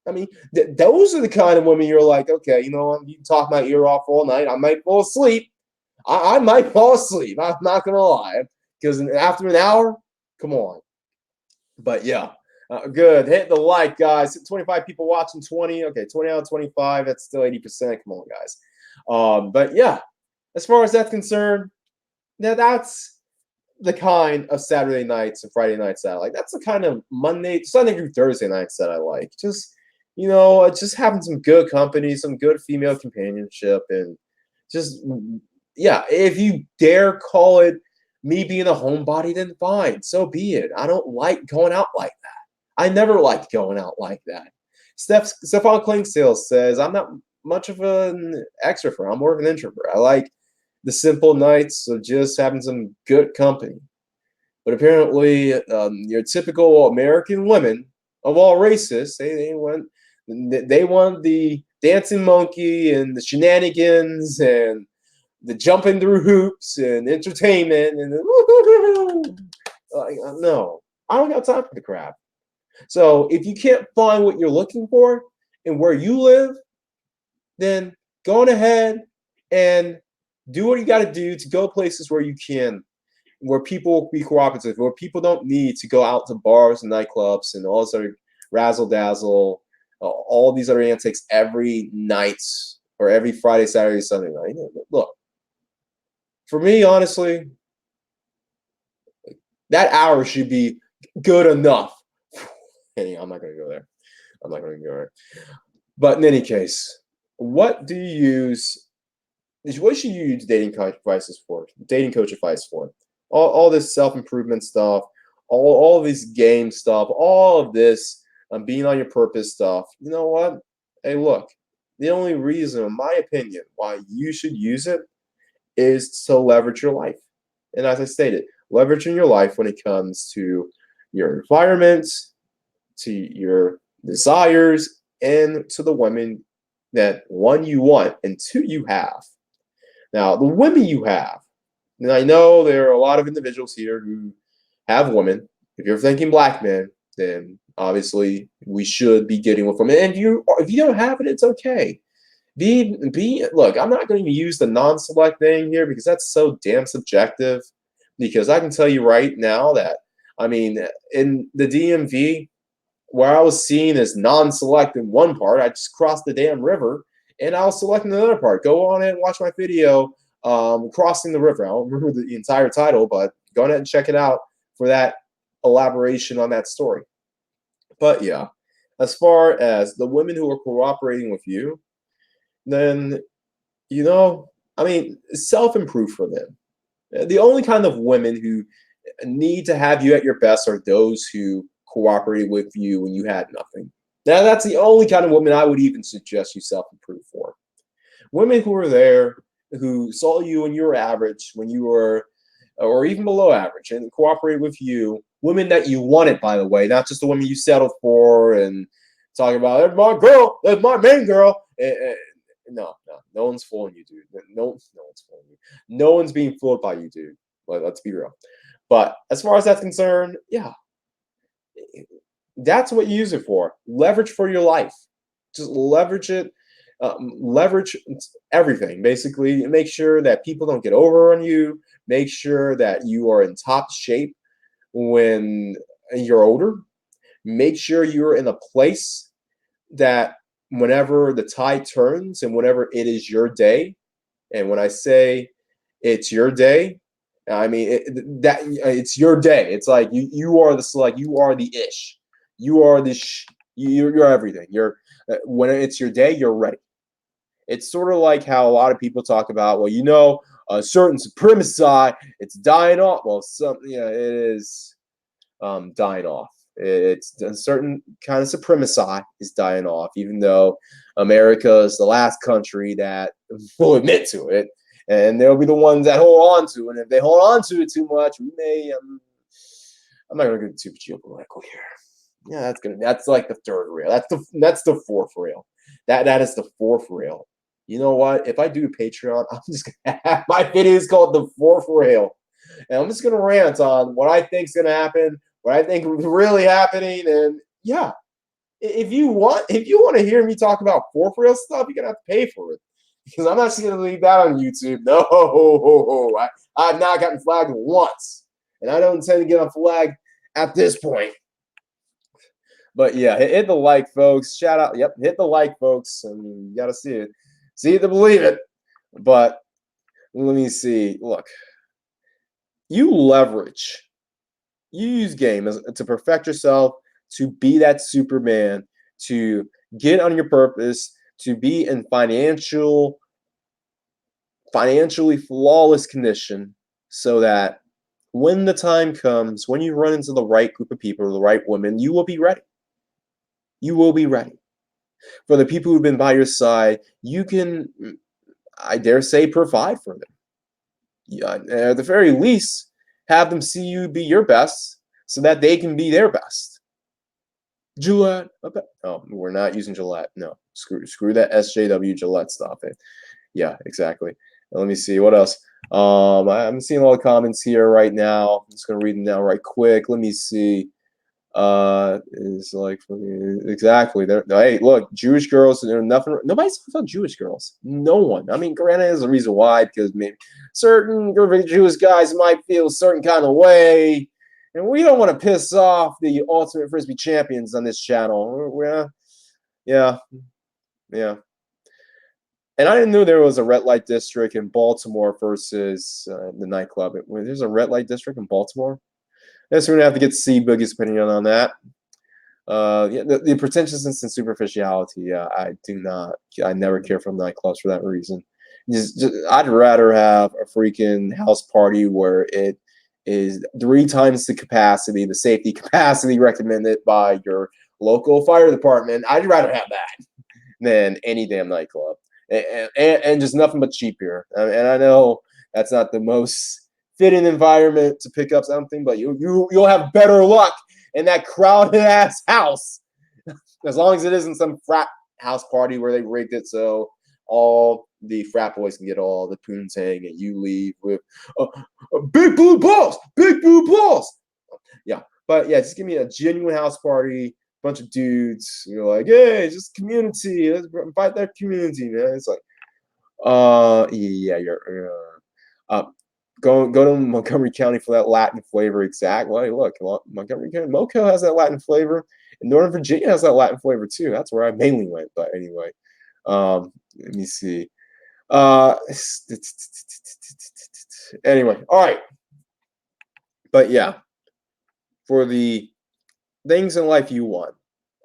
Those are the kind of women you're like, okay, you know what? You can talk my ear off all night. I might fall asleep. I might fall asleep. I'm not going to lie. Because after an hour, come on. But yeah, good. Hit the like, guys. 25 people watching, 20. Okay, 20 out of 25. That's still 80%. Come on, guys. But yeah, as far as that's concerned, that's the kind of Saturday nights and Friday nights that I like. That's the kind of Sunday through Thursday nights that I like. Just having some good company, some good female companionship, and just, yeah, if you dare call it me being a homebody, then fine, so be it. I don't like going out like that. I never liked going out like that. Stefan Klingsale says, I'm not much of an extrovert. I'm more of an introvert. I like the simple nights of just having some good company. But apparently, your typical American women of all races, they want the dancing monkey and the shenanigans and the jumping through hoops and entertainment and no, I don't got time for the crap. So if you can't find what you're looking for and where you live, then go on ahead and do what you got to do to go places where you can, where people will be cooperative, where people don't need to go out to bars and nightclubs and all this other razzle dazzle, all these other antics every night or every Friday, Saturday, Sunday night. Look, for me, honestly, that hour should be good enough. Hey, I'm not going to go there. I'm not going to go there. But in any case, what do you use? What should you use dating coach advice for? Dating coach advice for? All this self-improvement stuff, all this game stuff, all of this being on your purpose stuff. You know what? Hey, look, the only reason, in my opinion, why you should use it is to leverage your life. And as I stated, leveraging your life when it comes to your environment, to your desires, and to the women that, one, you want, and two, you have. Now, the women you have, and I know there are a lot of individuals here who have women. If you're thinking black men, then obviously we should be getting with women. And if you don't have it, it's okay. Look, I'm not going to use the non-select thing here because that's so damn subjective. Because I can tell you right now that, in the DMV, where I was seen as non-select in one part, I just crossed the damn river, and I was selecting another part. Go on and watch my video, crossing the river. I don't remember the entire title, but go ahead and check it out for that elaboration on that story. But yeah, as far as the women who are cooperating with you, then I mean, self-improve for them. The only kind of women who need to have you at your best are those who cooperated with you when you had nothing. Now, that's the only kind of woman I would even suggest you self-improve for. Women who were there, who saw you when you were average, when you were, or even below average, and cooperated with you. Women that you wanted, by the way, not just the women you settled for and talking about, that's my girl, that's my main girl. No one's fooling you, dude. No one's fooling you. No one's being fooled by you, dude. Let's be real. But as far as that's concerned, yeah, that's what you use it for. Leverage for your life. Just leverage it. Leverage everything, basically. Make sure that people don't get over on you. Make sure that you are in top shape when you're older. Make sure you're in a place that whenever the tide turns and whenever it is your day, and when I say it's your day, I mean that it's your day. It's like you are the select, you are the ish, you are the you're everything. You're when it's your day, you're ready. It's sort of like how a lot of people talk about, well, a certain supremacy, it's dying off. Well, it is dying off. It's a certain kind of supremacy is dying off, even though America is the last country that will admit to it. And they'll be the ones that hold on to it. And if they hold on to it too much, we may. I'm not going to get too geopolitical here. Yeah, that's like the third rail. That's the fourth rail. That is the fourth rail. You know what? If I do Patreon, I'm just gonna have my videos called the fourth rail, and I'm just gonna rant on what I think's gonna happen, what I think is really happening, and yeah, if you want to hear me talk about fourth rail stuff, you're gonna have to pay for it because I'm not just gonna leave that on YouTube. No, I've not gotten flagged once, and I don't intend to get on flag at this point. But yeah, hit the like, folks. Shout out. Yep, hit the like, folks. I mean, you got to see it to believe it. But let me see. Look, you use game to perfect yourself, to be that Superman, to get on your purpose, to be in financially flawless condition, so that when the time comes, when you run into the right group of people, the right woman, you will be ready. You will be ready. For the people who've been by your side, you can, I dare say, provide for them. Yeah, at the very least, have them see you be your best so that they can be their best. Gillette. Okay. Oh, we're not using Gillette. No, screw that SJW Gillette stuff. Yeah, exactly. Now, let me see what else. I'm seeing all the comments here right now. I'm just gonna read them now right quick. Let me see. Is like exactly. Hey, look, Jewish girls. There's nothing. Nobody's talking about Jewish girls. No one. I mean, granted, there's a reason why, because maybe certain Jewish guys might feel a certain kind of way, and we don't want to piss off the ultimate frisbee champions on this channel. Yeah. And I didn't know there was a red light district in Baltimore versus the nightclub. There's a red light district in Baltimore. Guess we're gonna have to get C Boogie's opinion on that. Yeah, the pretentiousness and superficiality. Yeah, I never care for nightclubs for that reason. I'd rather have a freaking house party where it is 3 times the capacity, the safety capacity recommended by your local fire department. I'd rather have that than any damn nightclub, and just nothing but cheap beer. And I know that's not the most fitting environment to pick up something, but you'll have better luck in that crowded ass house, as long as it isn't some frat house party where they rigged it so all the frat boys can get all the poontang and you leave with big blue balls, big blue balls. Yeah, but yeah, just give me a genuine house party, bunch of dudes. You're like, hey, just community. Let's invite that community, man. It's like, yeah, go to Montgomery County for that Latin flavor. Exactly. Look, Montgomery County, Moco has that Latin flavor, and Northern Virginia has that Latin flavor too. That's where I mainly went. But anyway, let me see. Anyway, all right. But yeah, for the things in life you want,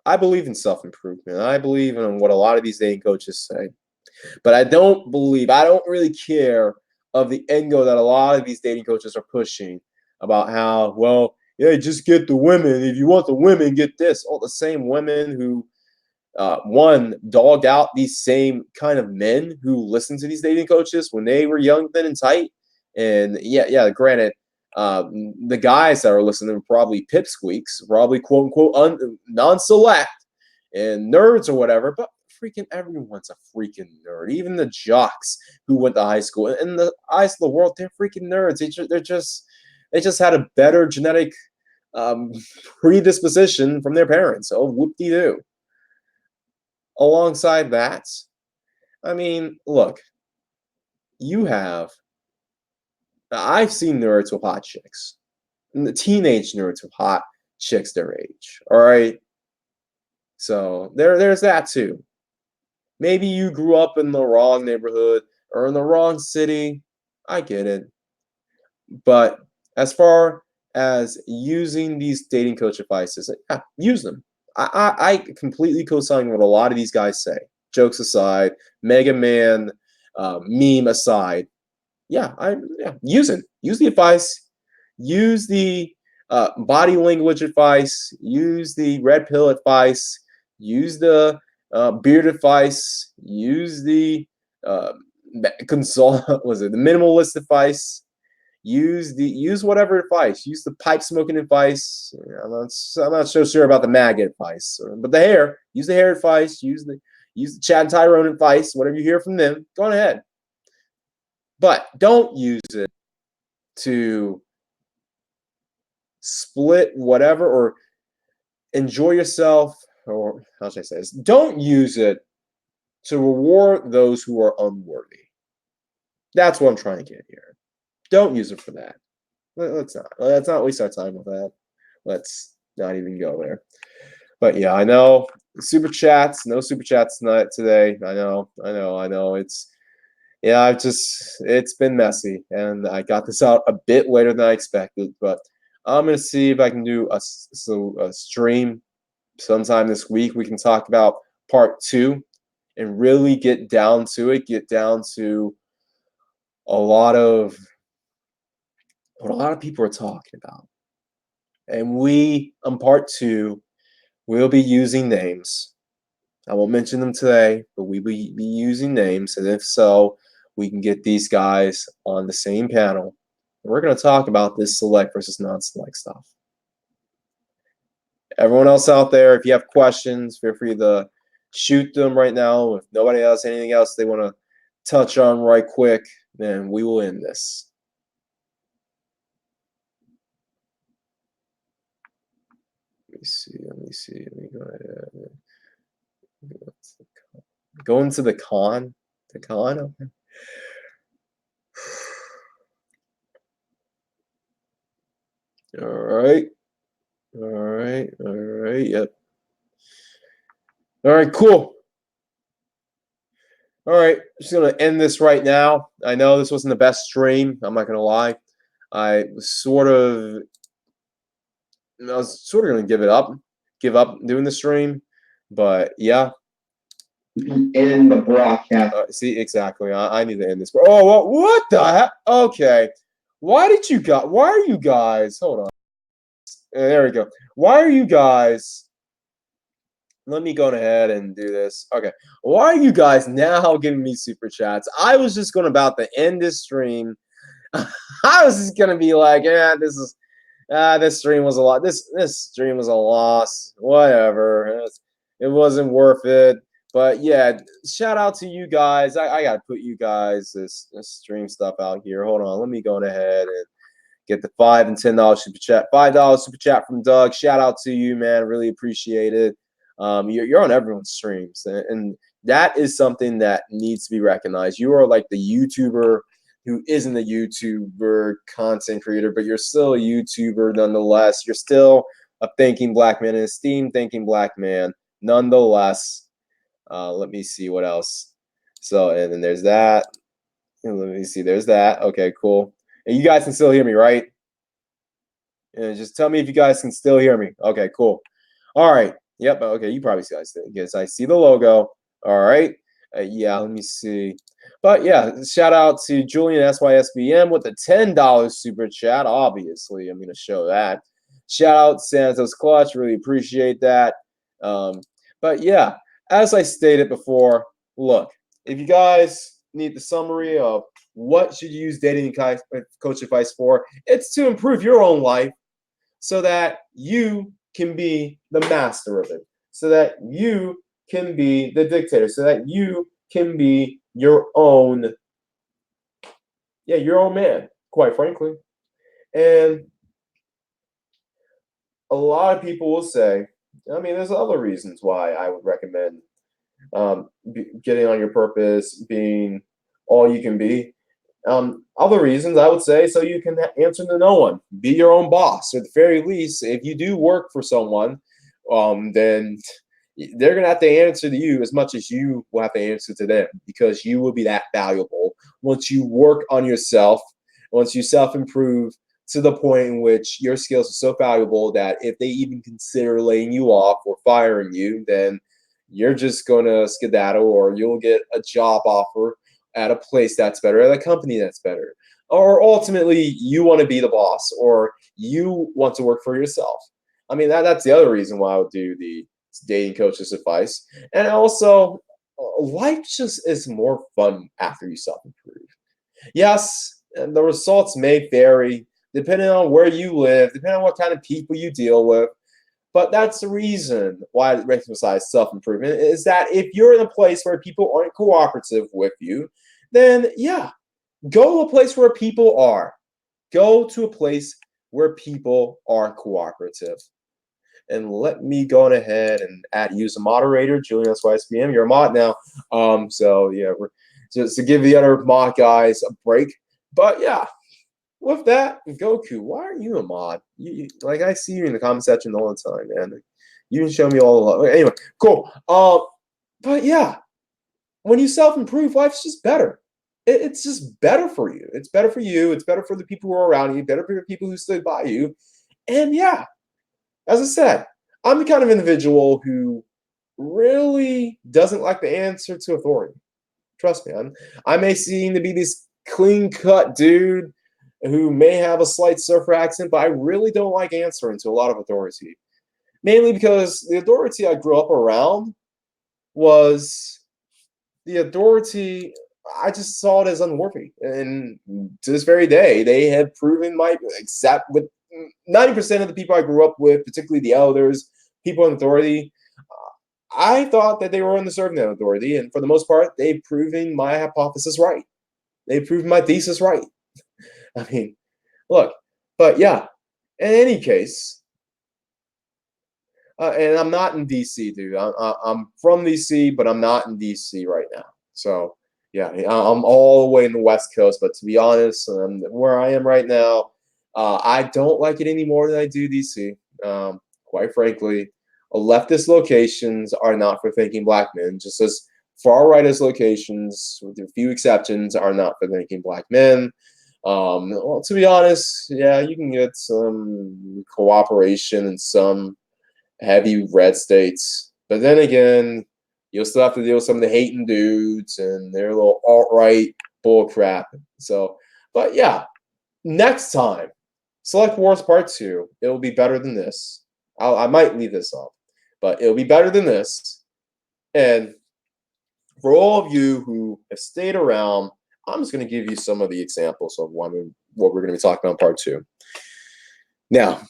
I believe in self-improvement. I believe in what a lot of these dating coaches say. But I don't really care of the end goal that a lot of these dating coaches are pushing about how, well, yeah, just get the women. If you want the women, get this. All the same women who, one, dog out these same kind of men who listen to these dating coaches when they were young, thin, and tight. And yeah, granted, the guys that are listening are probably pipsqueaks, probably quote unquote non-select and nerds or whatever, but freaking everyone's a freaking nerd. Even the jocks who went to high school, in the eyes of the world, they're freaking nerds. They just had a better genetic um, predisposition from their parents. So whoop-de-doo. Alongside that, I mean, look, you have. I've seen nerds with hot chicks, and the teenage nerds with hot chicks their age. All right, so there's that too. Maybe you grew up in the wrong neighborhood or in the wrong city. I get it. But as far as using these dating coach advices, yeah, use them. I completely co-sign what a lot of these guys say. Jokes aside, Mega Man meme aside, yeah, use it. Use the advice. Use the body language advice. Use the red pill advice. Use the beard advice. Use the uh, consult. Was it the minimalist advice? Use whatever advice. Use the pipe smoking advice. I'm not so sure about the maggot advice, but the hair. Use the hair advice. Use the Chad and Tyrone advice. Whatever you hear from them, go on ahead. But don't use it to split whatever or enjoy yourself, or how should I say this? Don't use it to reward those who are unworthy. That's what I'm trying to get here. Don't use it for that. Let's not waste our time with that. Let's not even go there. But yeah, I know super chats. No super chats tonight today. I know. It's been messy, and I got this out a bit later than I expected. But I'm gonna see if I can do a stream sometime this week. We can talk about part 2 and really get down to it. Get down to a lot of what a lot of people are talking about. And we, on part 2, will be using names. I won't mention them today, but we will be using names. And if so, we can get these guys on the same panel. We're going to talk about this select versus non-select stuff. Everyone else out there, if you have questions, feel free to shoot them right now. If nobody else, anything else they want to touch on right quick, then we will end this. Let me see. Let me go ahead. Go into the con. The con? Okay. All right. Yep. All right, cool. All right, just going to end this right now. I know this wasn't the best stream. I'm not going to lie. I was sort of going to give up doing the stream. But yeah. End the broadcast. See, exactly. I need to end this. Oh, what the heck? Okay. Why are you guys? Hold on. There we go. Why are you guys? Let me go ahead and do this. Okay. Why are you guys now giving me super chats? I was just going about to end this stream. I was just gonna be like, yeah, this stream was a lot. This stream was a loss. Whatever. It wasn't worth it. But yeah, shout out to you guys. I gotta put you guys this stream stuff out here. Hold on. Let me go ahead and get the $5 and $10 super chat. $5 super chat from Doug. Shout out to you, man. Really appreciate it. You're on everyone's streams, and that is something that needs to be recognized. You are like the YouTuber who isn't a YouTuber content creator, but you're still a YouTuber nonetheless. You're still a thinking black man, an esteemed thinking black man nonetheless. Let me see what else. So, and then there's that. And let me see. There's that. Okay, cool. And you guys can still hear me, right? And just tell me if you guys can still hear me. Okay, cool. All right. Yep. Okay. You probably guys did. Yes, I see the logo. All right. Yeah. Let me see. But yeah, shout out to Julian SYSBM with the $10 super chat. Obviously, I'm gonna show that. Shout out XanatosClutch. Really appreciate that. But yeah, as I stated before, look, if you guys need the summary of what should you use dating coach advice for, it's to improve your own life so that you can be the master of it, so that you can be the dictator, so that you can be your own, yeah, your own man, quite frankly. And a lot of people will say, I mean, there's other reasons why I would recommend getting on your purpose, being all you can be. Other reasons I would say so you can answer to no one, be your own boss. Or at the very least, if you do work for someone, then they're gonna have to answer to you as much as you will have to answer to them because you will be that valuable once you work on yourself, once you self-improve to the point in which your skills are so valuable that if they even consider laying you off or firing you, then you're just gonna skedaddle or you'll get a job offer at a place that's better, at a company that's better. Or ultimately, you want to be the boss or you want to work for yourself. I mean, that's the other reason why I would do the dating coach's advice. And also, life just is more fun after you self improve. Yes, the results may vary depending on where you live, depending on what kind of people you deal with. But that's the reason why I emphasize self-improvement is that if you're in a place where people aren't cooperative with you, then yeah, go to a place where people are. Go to a place where people are cooperative. And let me go on ahead and use a moderator, Julian SYSBM. You're a mod now. So yeah, we're just to give the other mod guys a break. But yeah, with that, Goku, why are you a mod? Like I see you in the comment section all the time, man. You can show me all the love. Anyway, cool. But yeah, when you self-improve, life's just better. It's just better for you. It's better for you. It's better for the people who are around you. Better for the people who stood by you. And yeah, as I said, I'm the kind of individual who really doesn't like the answer to authority. Trust me, I may seem to be this clean-cut dude who may have a slight surfer accent, but I really don't like answering to a lot of authority. Mainly because the authority I grew up around was the authority I just saw it as unworthy. And to this very day, they have proven except with 90% of the people I grew up with, particularly the elders, people in authority, I thought that they were undeserving of authority. And for the most part, they've proven my hypothesis right. They've proven my thesis right. I mean, look, but yeah, in any case, and I'm not in DC, dude. I'm from DC, but I'm not in DC right now. So yeah, I'm all the way in the West Coast. But to be honest, where I am right now, I don't like it any more than I do DC. Quite frankly, leftist locations are not for thinking black men, just as far rightist locations, with a few exceptions, are not for thinking black men. Well, to be honest, yeah, you can get some cooperation in some heavy red states, but then again, you'll still have to deal with some of the hating dudes and their little alt-right bullcrap. So, but yeah, next time, Select Wars Part 2, it'll be better than this. I might leave this up, but it'll be better than this. And for all of you who have stayed around, I'm just going to give you some of the examples of what we're going to be talking about in Part 2. Now,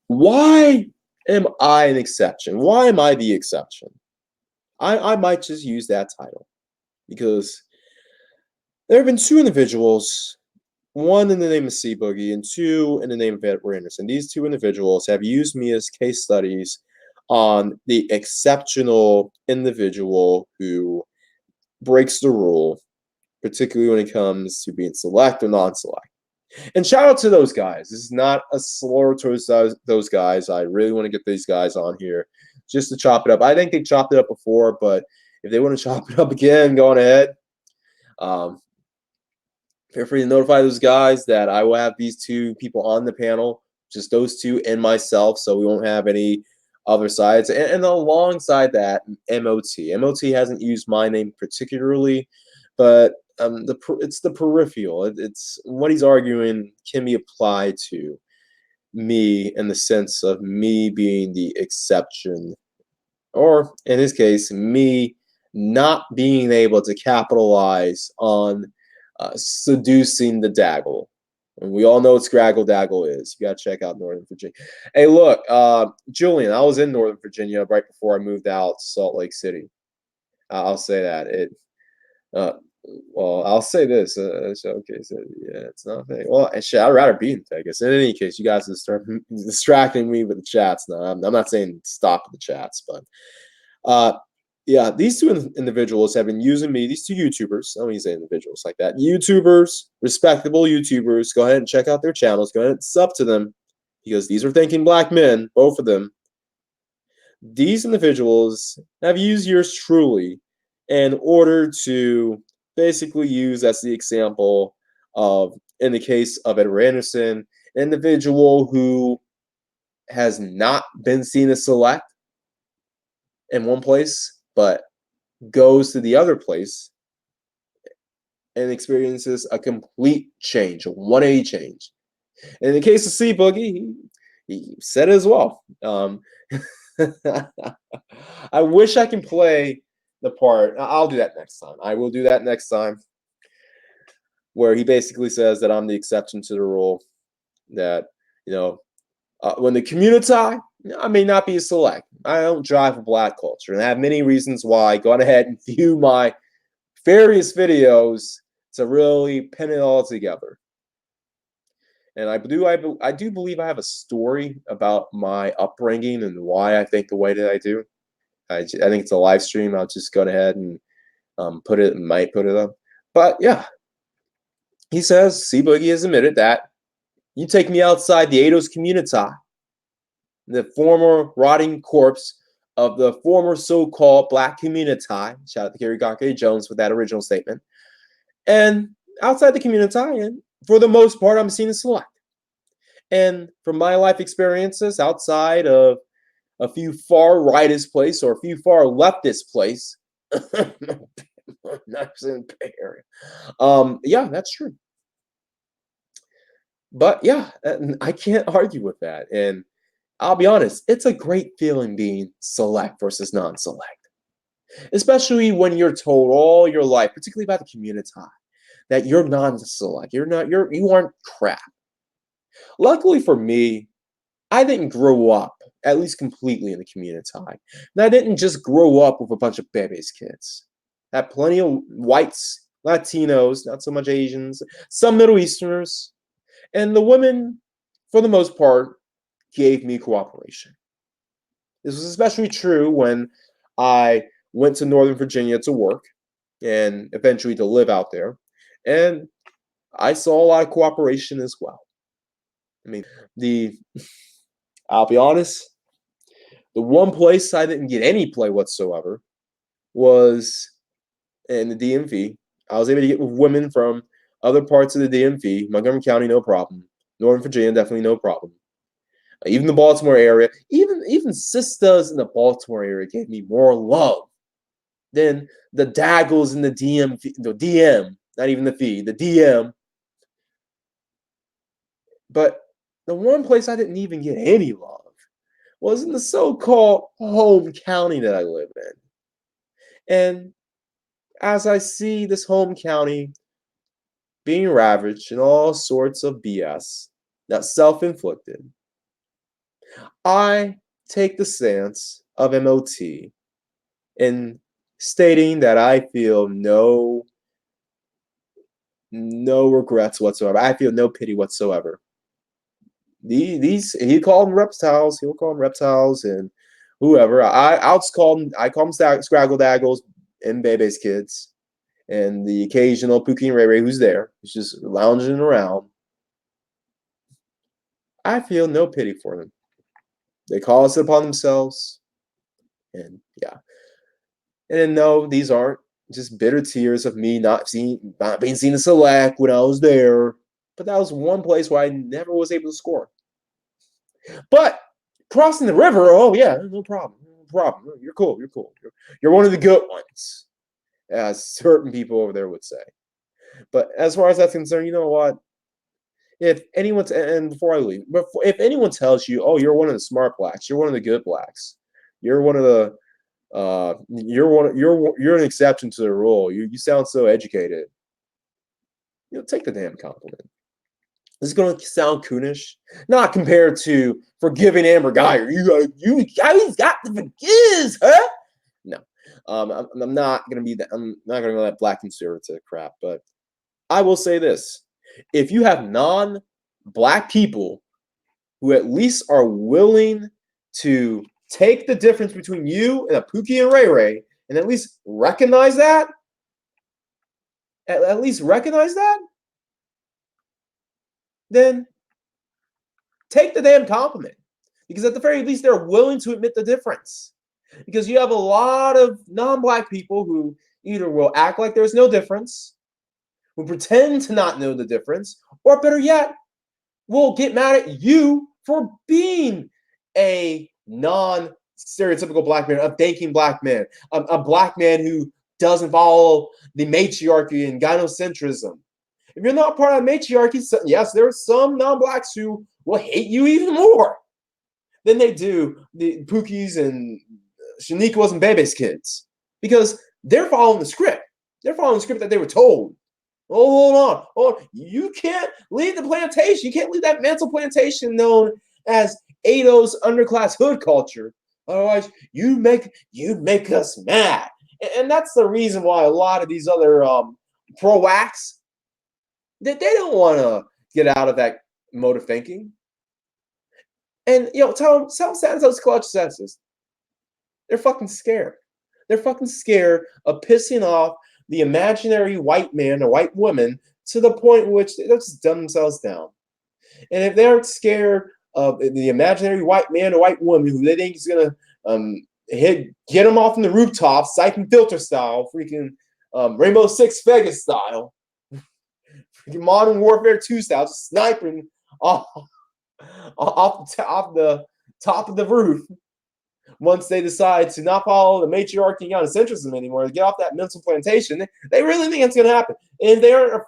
why am I an exception? Why am I the exception? I might just use that title because there have been two individuals, one in the name of C Boogie and two in the name of Edward Anderson. These two individuals have used me as case studies on the exceptional individual who breaks the rule, particularly when it comes to being select or non-select. And shout out to those guys. This is not a slur towards those guys. I really want to get these guys on here just to chop it up. I think they chopped it up before, but if they want to chop it up again, go on ahead. Feel free to notify those guys that I will have these two people on the panel, just those two and myself, so we won't have any other sides, and alongside that, MOT. MOT hasn't used my name particularly, but it's the peripheral. It's what he's arguing can be applied to me in the sense of me being the exception, or in his case, me not being able to capitalize on seducing the Daggle. And we all know what Scraggle Daggle is. You got to check out Northern Virginia. Hey, look, Julian, I was in Northern Virginia right before I moved out to Salt Lake City. I'll say that. Well, I'll say this. Okay, so yeah, it's not big. Well, shit, I'd rather be in Vegas. In any case, you guys are start distracting me with the chats now. I'm not saying stop the chats, but yeah, these two individuals have been using me. These two YouTubers. I don't mean to say individuals like that. YouTubers, respectable YouTubers. Go ahead and check out their channels. Go ahead and sub to them because these are thinking black men, both of them. These individuals have used yours truly in order to basically use as the example of, in the case of Edward Anderson, an individual who has not been seen as select in one place, but goes to the other place and experiences a complete change, a 180 change. In the case of C Boogie, he said it as well. I wish I can play the part. I'll do that next time. I will do that next time, where he basically says that I'm the exception to the rule. That when the community, I may not be a select. I don't drive a black culture, and I have many reasons why. Go on ahead and view my various videos to really pin it all together. And I do believe I have a story about my upbringing and why I think the way that I do. I think it's a live stream. I'll just go ahead and might put it up. But yeah, he says C Boogie has admitted that you take me outside the Ados community, the former rotting corpse of the former so-called black community. Shout out to Gary Garkey Jones with that original statement. And outside the community, and for the most part, I'm seen as select. And from my life experiences outside of a few far rightist place or a few far leftist place, not in the Bay Area. Yeah, that's true. But yeah, I can't argue with that. And I'll be honest, it's a great feeling being select versus non-select. Especially when you're told all your life, particularly about the community, that you're non-select. You aren't crap. Luckily for me, I didn't grow up, at least completely, in the community. And I didn't just grow up with a bunch of babies kids. I had plenty of whites, Latinos, not so much Asians, some Middle Easterners. And the women, for the most part, gave me cooperation. This was especially true when I went to Northern Virginia to work and eventually to live out there. And I saw a lot of cooperation as well. I mean, I'll be honest, the one place I didn't get any play whatsoever was in the DMV. I was able to get with women from other parts of the DMV, Montgomery County, no problem. Northern Virginia, definitely no problem. Even the Baltimore area, even sisters in the Baltimore area gave me more love than the Daggles in the DM, not even the fee, the DM. But the one place I didn't even get any love was in the so-called home county that I live in. And as I see this home county being ravaged in all sorts of BS that's self-inflicted, I take the stance of MOT in stating that I feel no regrets whatsoever. I feel no pity whatsoever. He called them reptiles. He'll call them reptiles and whoever. I call them Scraggle Daggles and Bebe's kids, and the occasional Pookie and Ray Ray who's there, who's just lounging around. I feel no pity for them. They cause it upon themselves, and yeah. And no, these aren't just bitter tears of me not being seen as select when I was there. But that was one place where I never was able to score. But crossing the river, oh yeah, no problem. No problem. You're cool. You're cool. You're one of the good ones, as certain people over there would say. But as far as that's concerned, you know what? If anyone's and before I leave, if anyone tells you, oh, you're one of the smart blacks, you're one of the good blacks, you're one of the you're an exception to the rule. You sound so educated. Take the damn compliment. This is going to sound coonish, not compared to forgiving Amber Geyer. You guys got the forgives, huh? No, I'm not going to be that. I'm not going to go that black conservative crap. But I will say this: if you have non-black people who at least are willing to take the difference between you and a Pookie and Ray Ray, and at least recognize that, then take the damn compliment. Because at the very least, they're willing to admit the difference. Because you have a lot of non-black people who either will act like there's no difference, who pretend to not know the difference, or better yet, will get mad at you for being a non-stereotypical black man, a thinking black man, a black man who doesn't follow the matriarchy and gynocentrism. If you're not part of the matriarchy, yes, there are some non-blacks who will hate you even more than they do the Pookies and Shaniquas and Bebe's kids, because they're following the script. They're following the script that they were told. Oh, hold on. Oh, you can't leave the plantation. You can't leave that mental plantation known as Ado's underclass hood culture. Otherwise, you make us mad. And that's the reason why a lot of these other pro-wacks, they don't want to get out of that mode of thinking. And tell XanatosClutch senses. They're fucking scared. They're fucking scared of pissing off the imaginary white man or white woman to the point in which they'll just dumb themselves down. And if they aren't scared of the imaginary white man or white woman who they think is gonna get them off from the rooftop, Siphon Filter style, freaking Rainbow Six Vegas style, freaking Modern Warfare 2 style, just sniping off the top of the roof. Once they decide to not follow the matriarchy and gynocentrism anymore, to get off that mental plantation, they really think it's going to happen. And they aren't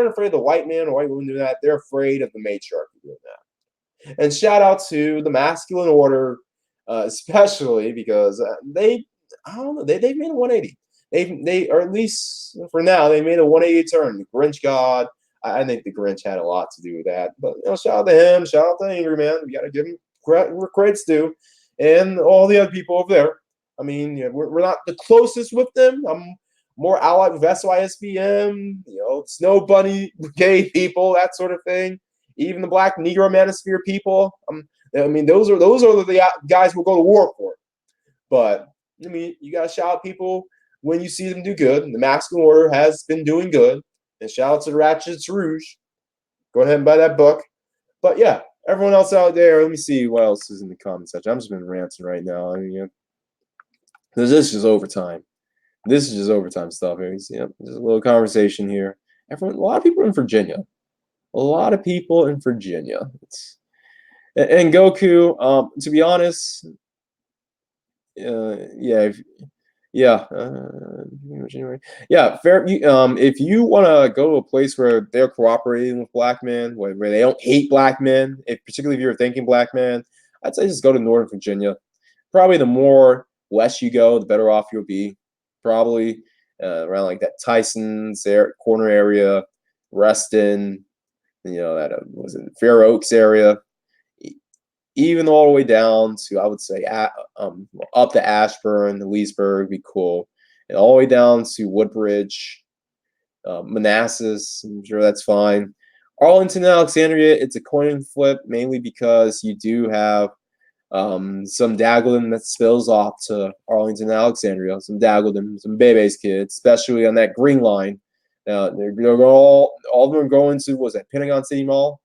afraid of the white man or white woman doing that. They're afraid of the matriarchy doing that. And shout out to the masculine order, especially because they've made a 180. They or at least for now they made a 180 turn. The Grinch God, I think the Grinch had a lot to do with that. But shout out to him, shout out to Angry Man. We got to give him credits due. And all the other people over there. I mean, we're not the closest with them. I'm more allied with SYSBM, Snow Bunny Brigade people, that sort of thing. Even the Black Negro Manosphere people. I mean, those are the guys we'll go to war for. But I mean, you gotta shout out people when you see them do good. The Masculine Order has been doing good. And shout out to the Ratchets Rouge. Go ahead and buy that book. But yeah. Everyone else out there, let me see what else is in the comment section. I'm just been ranting right now. I mean, this is just overtime. This is just overtime stuff. Just a little conversation here. A lot of people in Virginia. And Goku, to be honest, fair. If you want to go to a place where they're cooperating with black men, where they don't hate black men, particularly if you're a thinking black man, I'd say just go to Northern Virginia. Probably the more west you go, the better off you'll be. Probably around like that Tyson's corner area, Reston, that was in Fair Oaks area. Even all the way down to, I would say, up to Ashburn, Leesburg would be cool. And all the way down to Woodbridge, Manassas, I'm sure that's fine. Arlington and Alexandria, it's a coin flip, mainly because you do have some Daggleton that spills off to Arlington and Alexandria, some Daggleton, some Bebe's kids, especially on that green line. Now, all of them are going to, was that Pentagon City Mall?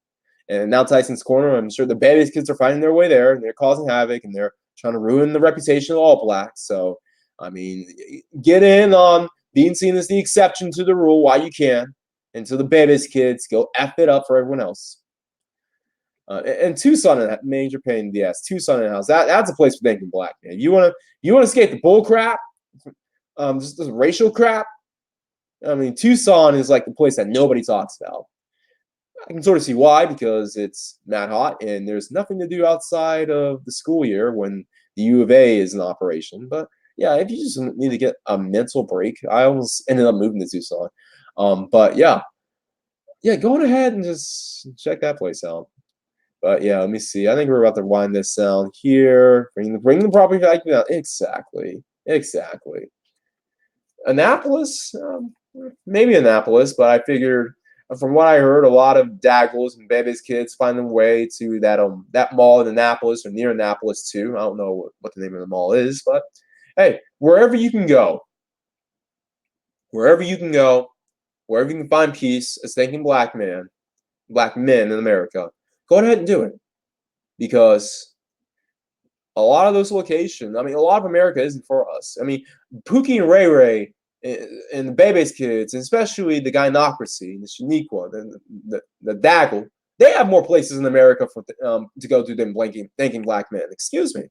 And now Tyson's Corner, I'm sure the Bebe's kids are finding their way there, and they're causing havoc, and they're trying to ruin the reputation of all blacks. So, I mean, get in on being seen as the exception to the rule while you can. And so the Bebe's kids, go F it up for everyone else. And Tucson, a major pain in the ass. Tucson in the house. That's a place for thinking black man. You wanna escape the bull crap, just this racial crap. I mean, Tucson is like the place that nobody talks about. I can sort of see why, because it's mad hot and there's nothing to do outside of the school year when the U of A is in operation. But yeah, if you just need to get a mental break, I almost ended up moving to Tucson. But yeah, going ahead and just check that place out. But yeah, let me see. I think we're about to wind this down here. Bring the property value down. Exactly. Annapolis, maybe Annapolis, but I figured from what I heard, a lot of daggles and baby's kids find their way to that mall in Annapolis or near Annapolis too. I don't know what the name of the mall is, but hey, wherever you can go, wherever you can find peace as thinking black men in America, go ahead and do it. Because a lot of those locations, I mean, a lot of America isn't for us. I mean, Pookie and Ray Ray and the Bebe's kids, and especially the Gynocracy, the Shaniqua, the Daggle, they have more places in America to go to than thinking black men. Excuse me.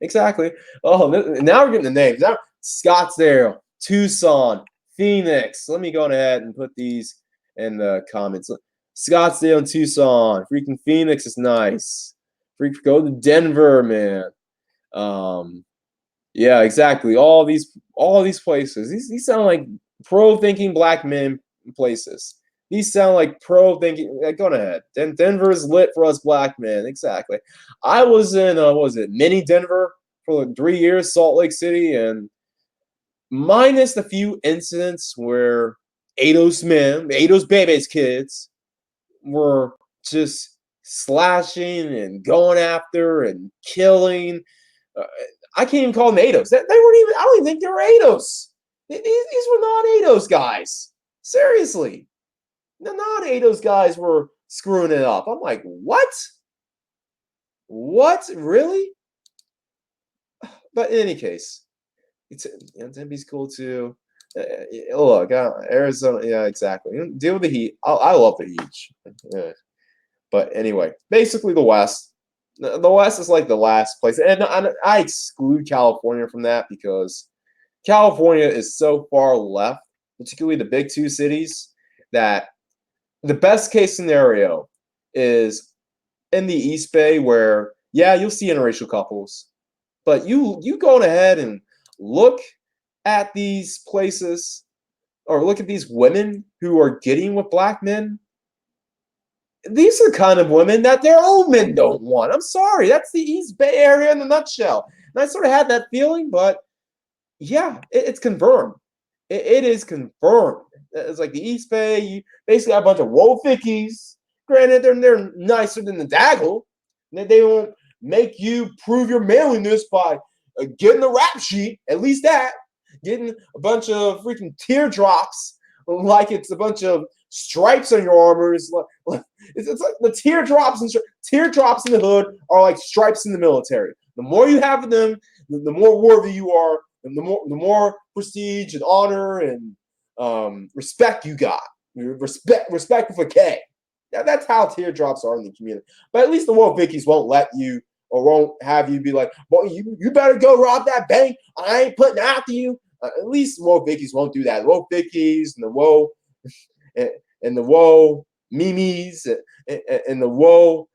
Exactly. Oh, now we're getting the names. Now, Scottsdale, Tucson, Phoenix. Let me go ahead and put these in the comments. Scottsdale and Tucson. Freaking Phoenix is nice. Go to Denver, man. Yeah, exactly. All these places. These sound like pro-thinking black men places. These sound like pro-thinking. Go ahead. Denver is lit for us black men. Exactly. I was in what was it, mini Denver for like 3 years, Salt Lake City, and minus the few incidents where Ados Bebe's kids were just slashing and going after and killing. I can't even call them ADOS. They weren't even. I don't even think they were ADOS. These were not ADOS guys. Seriously, the non ADOS guys were screwing it up. I'm like, what? What really? But in any case, Tempe's cool too. Look, Arizona. Yeah, exactly. Deal with the heat. I love the heat. Yeah. But anyway, basically the West. The West is like the last place, and I exclude California from that because California is so far left, particularly the big two cities, that the best case scenario is in the East Bay, where yeah, you'll see interracial couples, but you go ahead and look at these places or look at these women who are getting with black men. These are the kind of women that their own men don't want. I'm sorry. That's the East Bay Area in a nutshell. And I sort of had that feeling, but yeah, it's confirmed. It is confirmed. It's like the East Bay, you basically have a bunch of wofickies. Granted, they're nicer than the Daggle. They won't make you prove your manliness by getting the rap sheet, at least that. Getting a bunch of freaking teardrops like it's a bunch of stripes on your armor. It's like the teardrops in the hood are like stripes in the military. The more you have of them, the more worthy you are, and the more prestige and honor and respect you got. Respect with a K. That's how teardrops are in the community. But at least the Wolf Vickies won't let you or won't have you be like, well, you better go rob that bank. I ain't putting after you. At least the Wolf Vickies won't do that. The Wolf Vickies and the Woe and the Woe Mimis and the Woe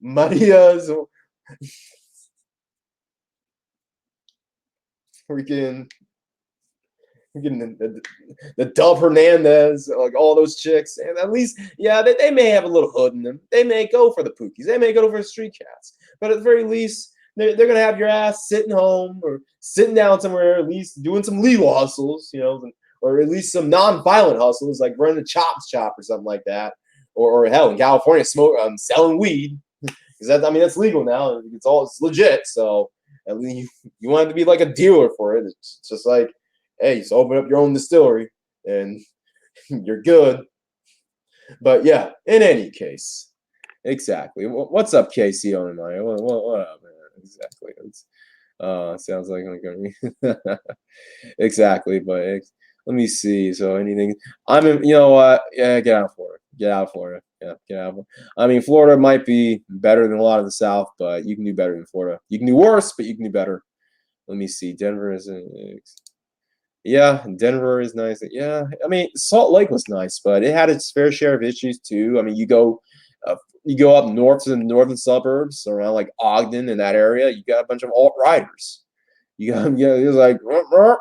Marias, freaking the Dove Hernandez, like all those chicks, and at least, yeah, they may have a little hood in them. They may go for the Pookies. They may go for the street cats. But at the very least, they're gonna have your ass sitting home or sitting down somewhere, at least doing some legal hustles, or at least some non-violent hustles, like running a chops shop or something like that, or hell, in California, selling weed, because that's legal now. It's legit. So at least you want to be like a dealer for it. It's just like, hey, just open up your own distillery and you're good. But yeah, in any case, exactly. What's up, KC on my? What up, man? Exactly. Sounds like I'm gonna be exactly. But let me see. So anything? I'm in. You know what? Yeah, get out of Florida. Get out of Florida. get out of it. I mean, Florida might be better than a lot of the South, but you can do better than Florida. You can do worse, but you can do better. Let me see. Denver is yeah, Denver is nice. Yeah, I mean, Salt Lake was nice, but it had its fair share of issues too. I mean, you go up north to the northern suburbs around like Ogden in that area. You got a bunch of alt-righters. You got it's like what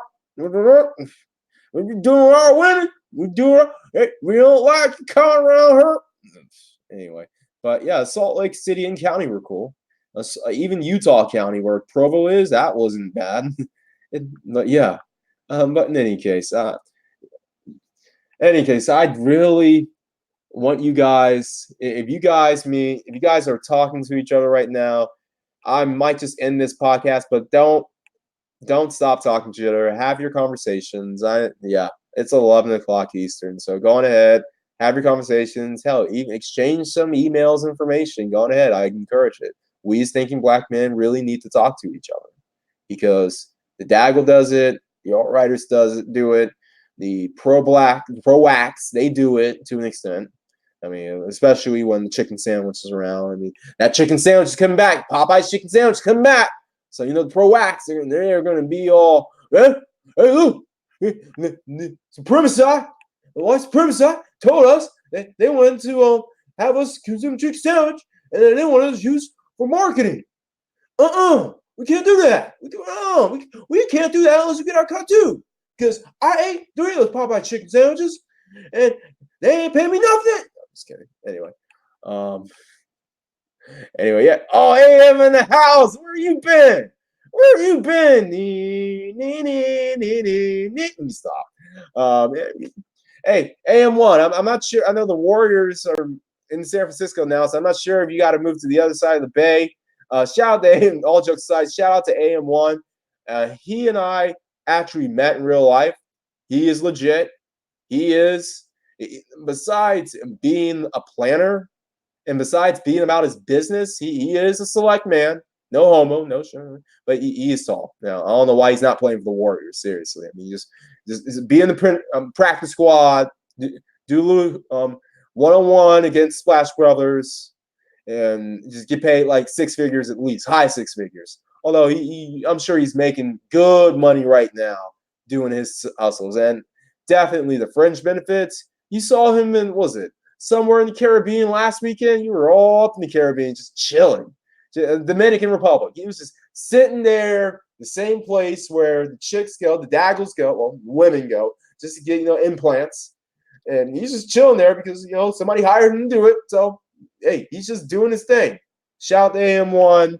you doing our women? We do it. We don't like to come around her. Anyway, but yeah, Salt Lake City and County were cool. Even Utah County, where Provo is, that wasn't bad. But yeah. But in any case, I'd really want you guys, if you guys are talking to each other right now, I might just end this podcast, but don't stop talking to each other. Have your conversations. Yeah, it's 11 o'clock Eastern, so go on ahead, have your conversations. Hell, even exchange some emails, information. Go on ahead. I encourage it. We as thinking black men really need to talk to each other because the Daggle does it. The alt-righters do it. The pro-wax, they do it to an extent. I mean, especially when the chicken sandwich is around. I mean, that chicken sandwich is coming back. Popeye's chicken sandwich is coming back. So, the pro-wax, they're going to be all, hey, look, the supremacy, the white supremacy told us that they wanted to have us consume chicken sandwich, and then they wanted us to use for marketing. We can't do that. We can't do that unless we get our cut too. Because I ate 3 of those Popeye chicken sandwiches, and they ain't paying me nothing. I'm just kidding. Anyway, yeah. Oh, AM in the house. Where you been? Where have you been? Let me stop. Hey, AM1. I'm not sure. I know the Warriors are in San Francisco now, so I'm not sure if you got to move to the other side of the bay. Shout out to AM, all jokes aside, shout out to AM1. He and I actually met in real life. He is legit. He is, besides being a planner and besides being about his business, he is a select man. No homo, no sure, but he is tall. Now, I don't know why he's not playing for the Warriors, seriously. I mean, just be in the practice squad, do a little one-on-one against Splash Brothers, and just get paid like 6 figures at least, high 6 figures. Although I'm sure he's making good money right now doing his hustles, and definitely the fringe benefits. You saw him in, was it somewhere in the Caribbean last weekend? You were all up in the Caribbean, just chilling. Dominican Republic. He was just sitting there, the same place where the chicks go, the daggles go, well, women go, just to get implants, and he's just chilling there because somebody hired him to do it. So hey, he's just doing his thing. Shout out to AM1.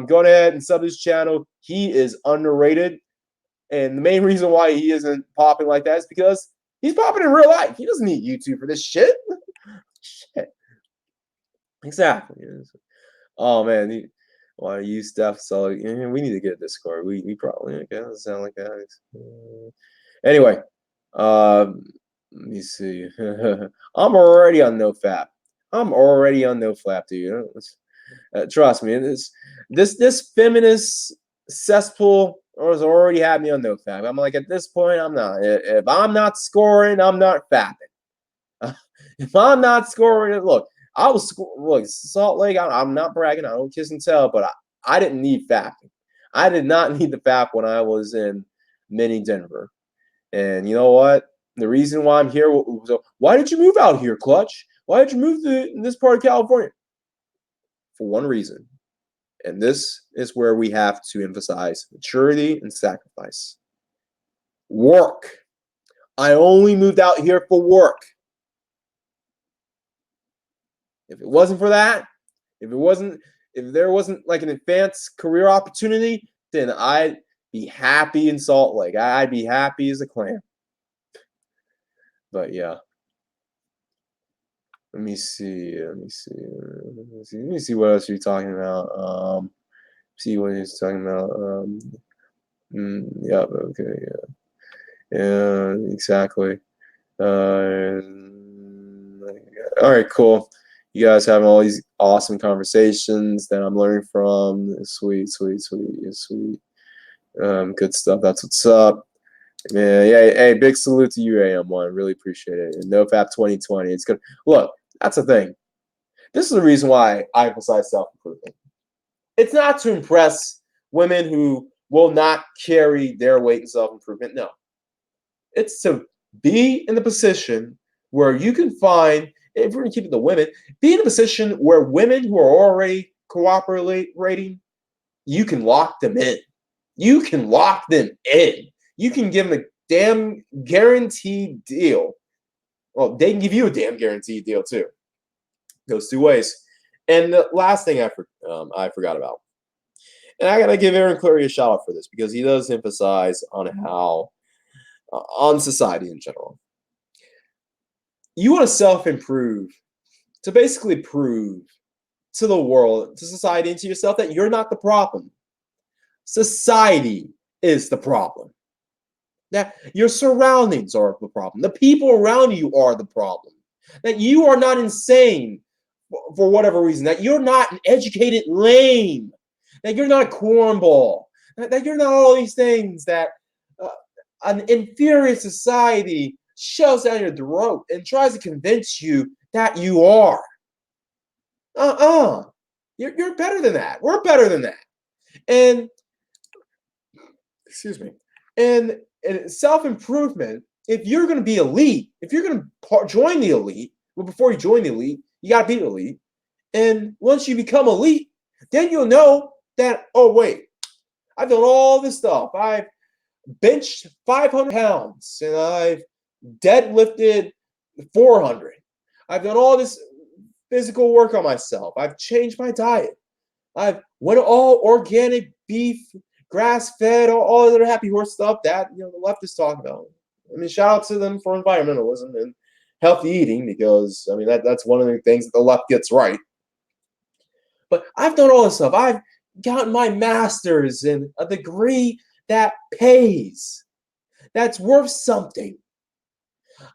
Go ahead and sub his channel. He is underrated. And the main reason why he isn't popping like that is because he's popping in real life. He doesn't need YouTube for this shit. Shit. Exactly. Oh, man. Why you stuff? So we need to get a Discord. We probably, okay, doesn't sound like that. Anyway, let me see. I'm already on NoFap. I'm already on NoFap, dude. Trust me, this feminist cesspool has already had me on NoFap. I'm like, at this point, I'm not. If I'm not scoring, I'm not fapping. If I'm not scoring, look, look, Salt Lake. I'm not bragging. I don't kiss and tell, but I didn't need fapping. I did not need the fap when I was in mini Denver. And you know what? The reason why I'm here. So why did you move out here, Clutch? Why did you move to this part of California? For one reason. And this is where we have to emphasize maturity and sacrifice. Work. I only moved out here for work. If it wasn't for that, if there wasn't like an advanced career opportunity, then I'd be happy in Salt Lake. I'd be happy as a clam. But yeah. Let me see what else you're talking about. See what he's talking about. Yeah, okay, yeah, exactly. All right, cool. You guys having all these awesome conversations that I'm learning from. Sweet. Good stuff. That's what's up. Yeah, hey, big salute to you, AM1. Really appreciate it. And NoFap 2020. It's good. Look, That's the thing. This is the reason why I emphasize self-improvement. It's not to impress women who will not carry their weight in self-improvement. No. It's to be in the position where you can find, if we're going to keep it to women, be in a position where women who are already cooperating, you can lock them in. You can lock them in. You can give them a damn guaranteed deal. Well, they can give you a damn guaranteed deal too. Goes two ways. And the last thing I forgot about, and I gotta give Aaron Clary a shout out for this because he does emphasize on how on society in general. You want to self-improve to basically prove to the world, to society, and to yourself that you're not the problem. Society is the problem. That your surroundings are the problem. The people around you are the problem. That you are not insane for whatever reason. That you're not an educated lame. That you're not a cornball. That you're not all these things that an inferior society shoves down your throat and tries to convince you that you are. You're better than that. We're better than that. And excuse me. And self-improvement, if you're going to be elite, if you're going to join the elite, well, before you join the elite, you got to be elite. And once you become elite, then you'll know that, oh, wait, I've done all this stuff. I've benched 500 pounds and I've deadlifted 400. I've done all this physical work on myself. I've changed my diet. I've went all organic beef, grass-fed, all other happy horse stuff that the leftists talk about. I mean, shout out to them for environmentalism and healthy eating because I mean that's one of the things that the left gets right. But I've done all this stuff. I've gotten my master's in a degree that pays, that's worth something.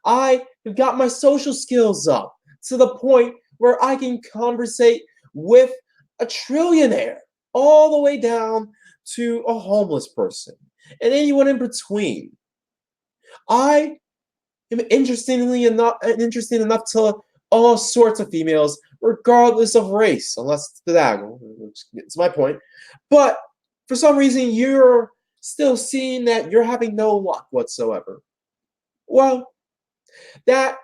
I have got my social skills up to the point where I can conversate with a trillionaire all the way down to a homeless person and anyone in between. I am interesting enough to all sorts of females, regardless of race, unless it's the daggle, which is my point. But for some reason, you're still seeing that you're having no luck whatsoever. Well, that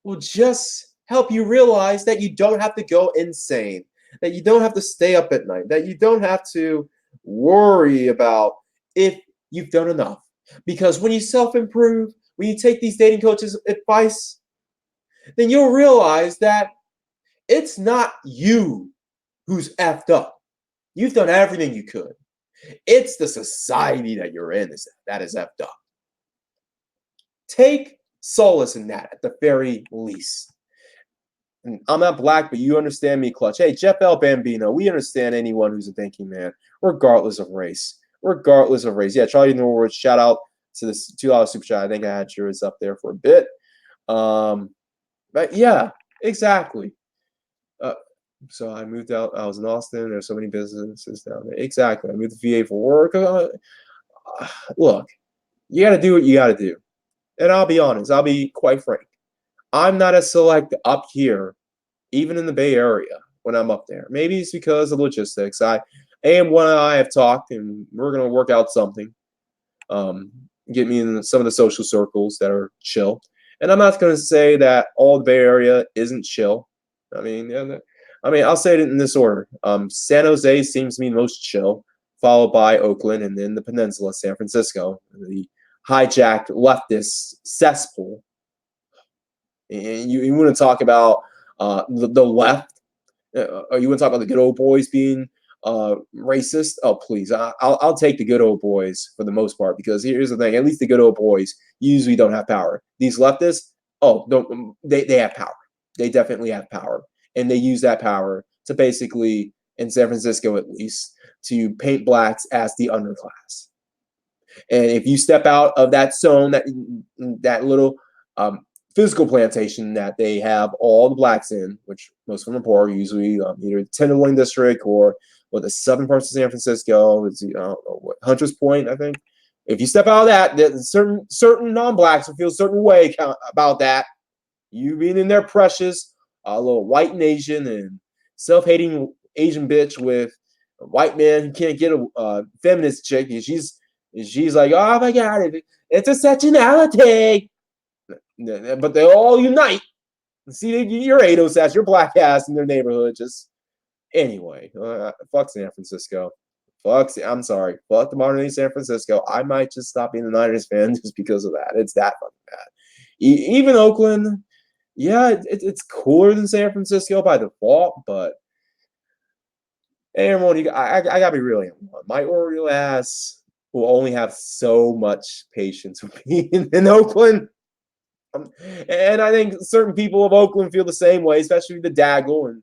will just help you realize that you don't have to go insane, that you don't have to stay up at night, that you don't have to worry about if you've done enough. Because when you self-improve, when you take these dating coaches' advice, then you'll realize that it's not you who's effed up. You've done everything you could. It's the society that you're in that is effed up. Take solace in that at the very least. And I'm not black, but you understand me, Clutch. Hey, Jeff L. Bambino, we understand anyone who's a thinking man, regardless of race. Regardless of race. Yeah, Charlie Norwood, shout out to this $2 super chat. I think I had yours up there for a bit. But yeah, exactly. So I moved out. I was in Austin. There's so many businesses down there. Exactly. I moved to VA for work. Look, you got to do what you got to do. And I'll be honest. I'll be quite frank. I'm not as select up here, even in the Bay Area, when I'm up there. Maybe it's because of logistics. One and I have talked, and we're going to work out something. Get me in some of the social circles that are chill. And I'm not going to say that all the Bay Area isn't chill. I mean, I'll say it in this order. San Jose seems to be most chill, followed by Oakland, and then the peninsula, San Francisco, the hijacked leftist cesspool. And you want to talk about the left? Or you want to talk about the good old boys being racist? Oh, please. I'll take the good old boys for the most part, because here's the thing. At least the good old boys usually don't have power. These leftists, they have power. They definitely have power. And they use that power to basically, in San Francisco at least, to paint blacks as the underclass. And if you step out of that zone, that little physical plantation that they have all the blacks in, which most of them are poor, usually either the Tenderloin District or the southern parts of San Francisco, it's Hunter's Point, I think. If you step out of that, certain non-blacks will feel a certain way about that. You being in their precious a little white and Asian and self-hating Asian bitch with a white man who can't get a feminist chick. And she's like, oh my God, it's a sexuality. But they all unite. See, your ADOS ass, your black ass in their neighborhood. Just anyway, fuck San Francisco. I'm sorry. Fuck the modern day San Francisco. I might just stop being a Niners fan just because of that. It's that fucking bad. Even Oakland, yeah, it's cooler than San Francisco by default, but hey, everyone, I gotta be really on. My Oriole ass will only have so much patience with being in Oakland. And I think certain people of Oakland feel the same way, especially the Daggle and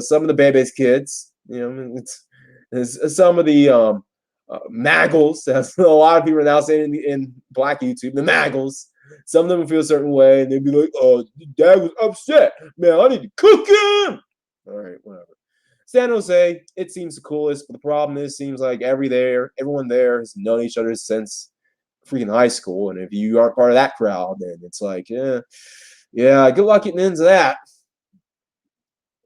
some of the Bebe's kids. It's some of the Maggles, as a lot of people are now saying in Black YouTube, the Maggles. Some of them feel a certain way, and they'd be like, "Oh, Dad was upset, man. I need to cook him." All right, whatever. San Jose, it seems the coolest, but the problem is, it seems like everyone there has known each other since freaking high school, and if you aren't part of that crowd, then it's like, yeah, good luck getting into that.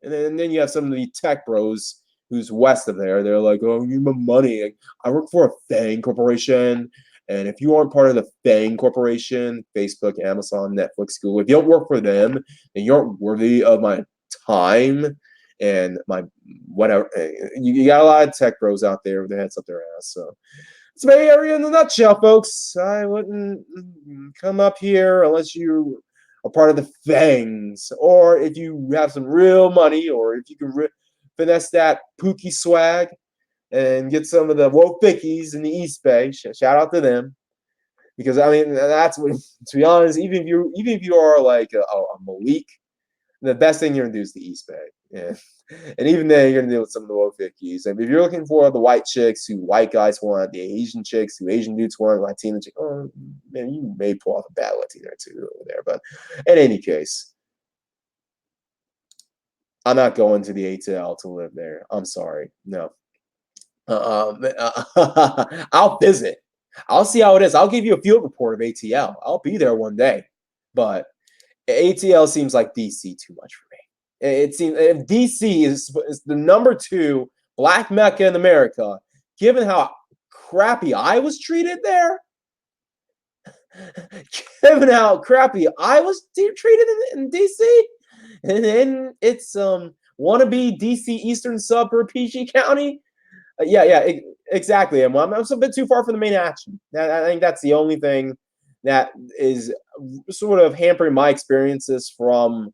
And then you have some of the tech bros who's west of there. They're like, oh, give me money. I work for a FANG corporation, and if you aren't part of the FANG corporation, Facebook, Amazon, Netflix, Google, if you don't work for them, then you aren't worthy of my time and my whatever. You got a lot of tech bros out there with their heads up their ass. So it's Bay Area in a nutshell, folks. I wouldn't come up here unless you are part of the FANGs, or if you have some real money, or if you can finesse that Pookie swag and get some of the woke fickies in the East Bay. Shout out to them, because I mean that's what. To be honest, even if you are like a Malik, the best thing you're gonna do is the East Bay. Yeah. And even then, you're gonna deal with some of the woke fickies. And if you're looking for the white chicks who white guys want, the Asian chicks who Asian dudes want, Latina chicks, oh man, you may pull off a bad Latina or two over there. But in any case, I'm not going to the ATL to live there. I'm sorry, no. I'll visit. I'll see how it is. I'll give you a field report of ATL. I'll be there one day, but ATL seems like DC too much for me. It seems if DC is the number 2 black mecca in America, given how crappy I was treated there, given how crappy I was treated in DC, and then it's wannabe DC Eastern Suburb PG County. Exactly. I'm a bit too far from the main action. I think that's the only thing that is sort of hampering my experiences from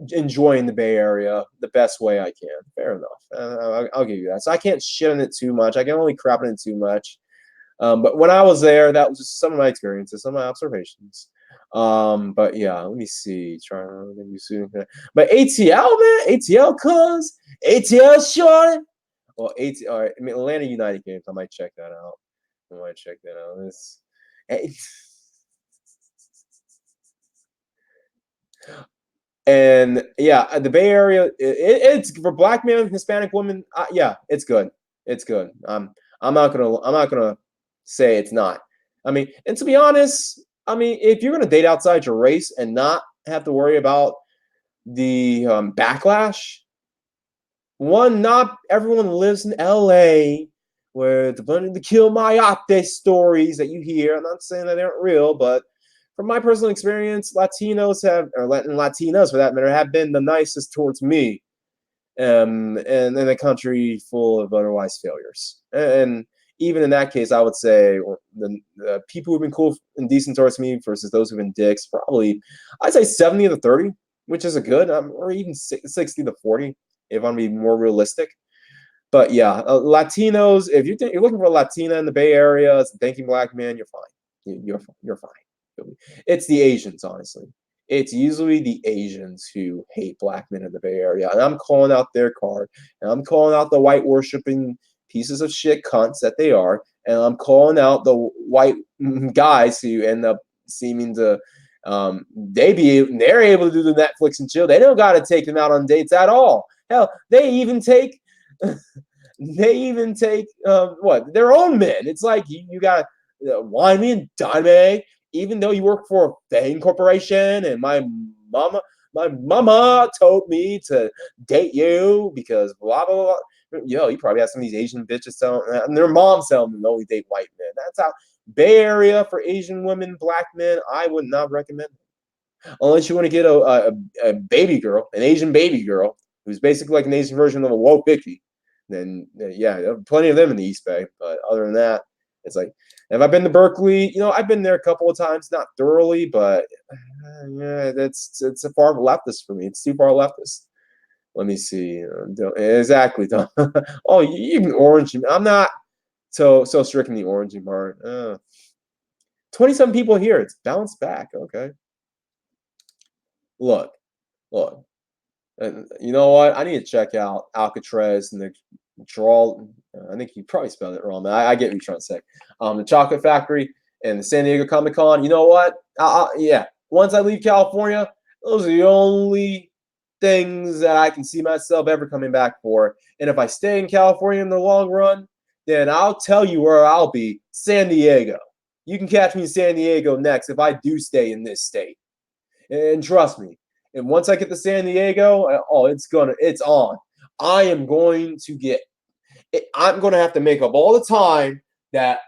enjoying the Bay Area the best way I can. Fair enough. I'll give you that. So I can't shit on it too much. I can only crap on it too much. But when I was there, that was just some of my experiences, some of my observations. But yeah, let me see. Trying to remember you soon. But ATL, man, ATL short. Well, all right. I mean, Atlanta United games. I might check that out. And yeah, the Bay Area, it's for black men, Hispanic women. Yeah, it's good. It's good. I'm not gonna say it's not. I mean, and to be honest, I mean, if you're gonna date outside your race and not have to worry about the backlash, not everyone lives in LA where the kill Mayate stories that you hear. I'm not saying that they aren't real, but from my personal experience, Latinos for that matter, have been the nicest towards me, and in a country full of otherwise failures. And even in that case, I would say the people who've been cool and decent towards me versus those who've been dicks, probably I'd say 70 to 30, which is a good, or even 60 to 40, if I'm being more realistic. But yeah, Latinos, if you're looking for a Latina in the Bay Area, it's a thinking black man, you're fine. You're fine. It's the Asians, honestly. It's usually the Asians who hate black men in the Bay Area. And I'm calling out their card. And I'm calling out the white worshiping pieces of shit cunts that they are. And I'm calling out the white guys who end up seeming to they're able to do the Netflix and chill. They don't gotta take them out on dates at all. Hell, they even take what, their own men. It's like you got wine me and dine me. Even though you work for a FANG corporation and my mama, my mama told me to date you because blah blah blah. Yo, you probably have some of these Asian bitches telling, and their moms telling them to only date white men. That's how Bay Area for Asian women, black men. I would not recommend it. Unless you want to get a baby girl, an Asian baby girl, who's basically like an Asian version of a woke Vicky. Then yeah, there are plenty of them in the East Bay. But other than that, it's like, have I been to Berkeley? I've been there a couple of times, not thoroughly, but yeah, it's a far leftist for me. It's too far leftist. Let me see. Exactly. Oh, even orange. I'm not so strict in the orangey part. 27 people here. It's bounced back. Okay. Look. You know what? I need to check out Alcatraz and the draw. I think you probably spelled it wrong, man. I get what you're trying to say. The Chocolate Factory and the San Diego Comic Con. You know what? Yeah. Once I leave California, those are the only things that I can see myself ever coming back for. And if I stay in California in the long run, then I'll tell you where I'll be. San Diego. You can catch me in San Diego next if I do stay in this state. And trust me. And once I get to San Diego, it's on. I am going to get it. I'm going to have to make up all the time that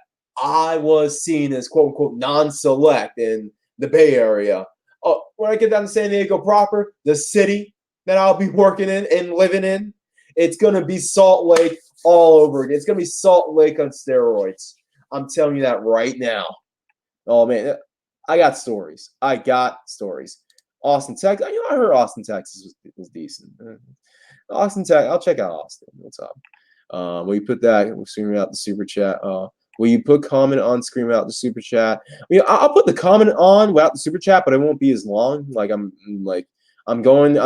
I was seen as quote unquote non-select in the Bay Area. Oh, when I get down to San Diego proper, the city that I'll be working in and living in, it's going to be Salt Lake all over again. It's going to be Salt Lake on steroids. I'm telling you that right now. Oh, man. I got stories. Austin, Texas. I heard Austin, Texas was decent. Austin, Texas. I'll check out Austin. What's up? Will you put that? We'll scream out the super chat. Will you put comment on scream out the super chat? I'll put the comment on without the super chat, but it won't be as long. I'm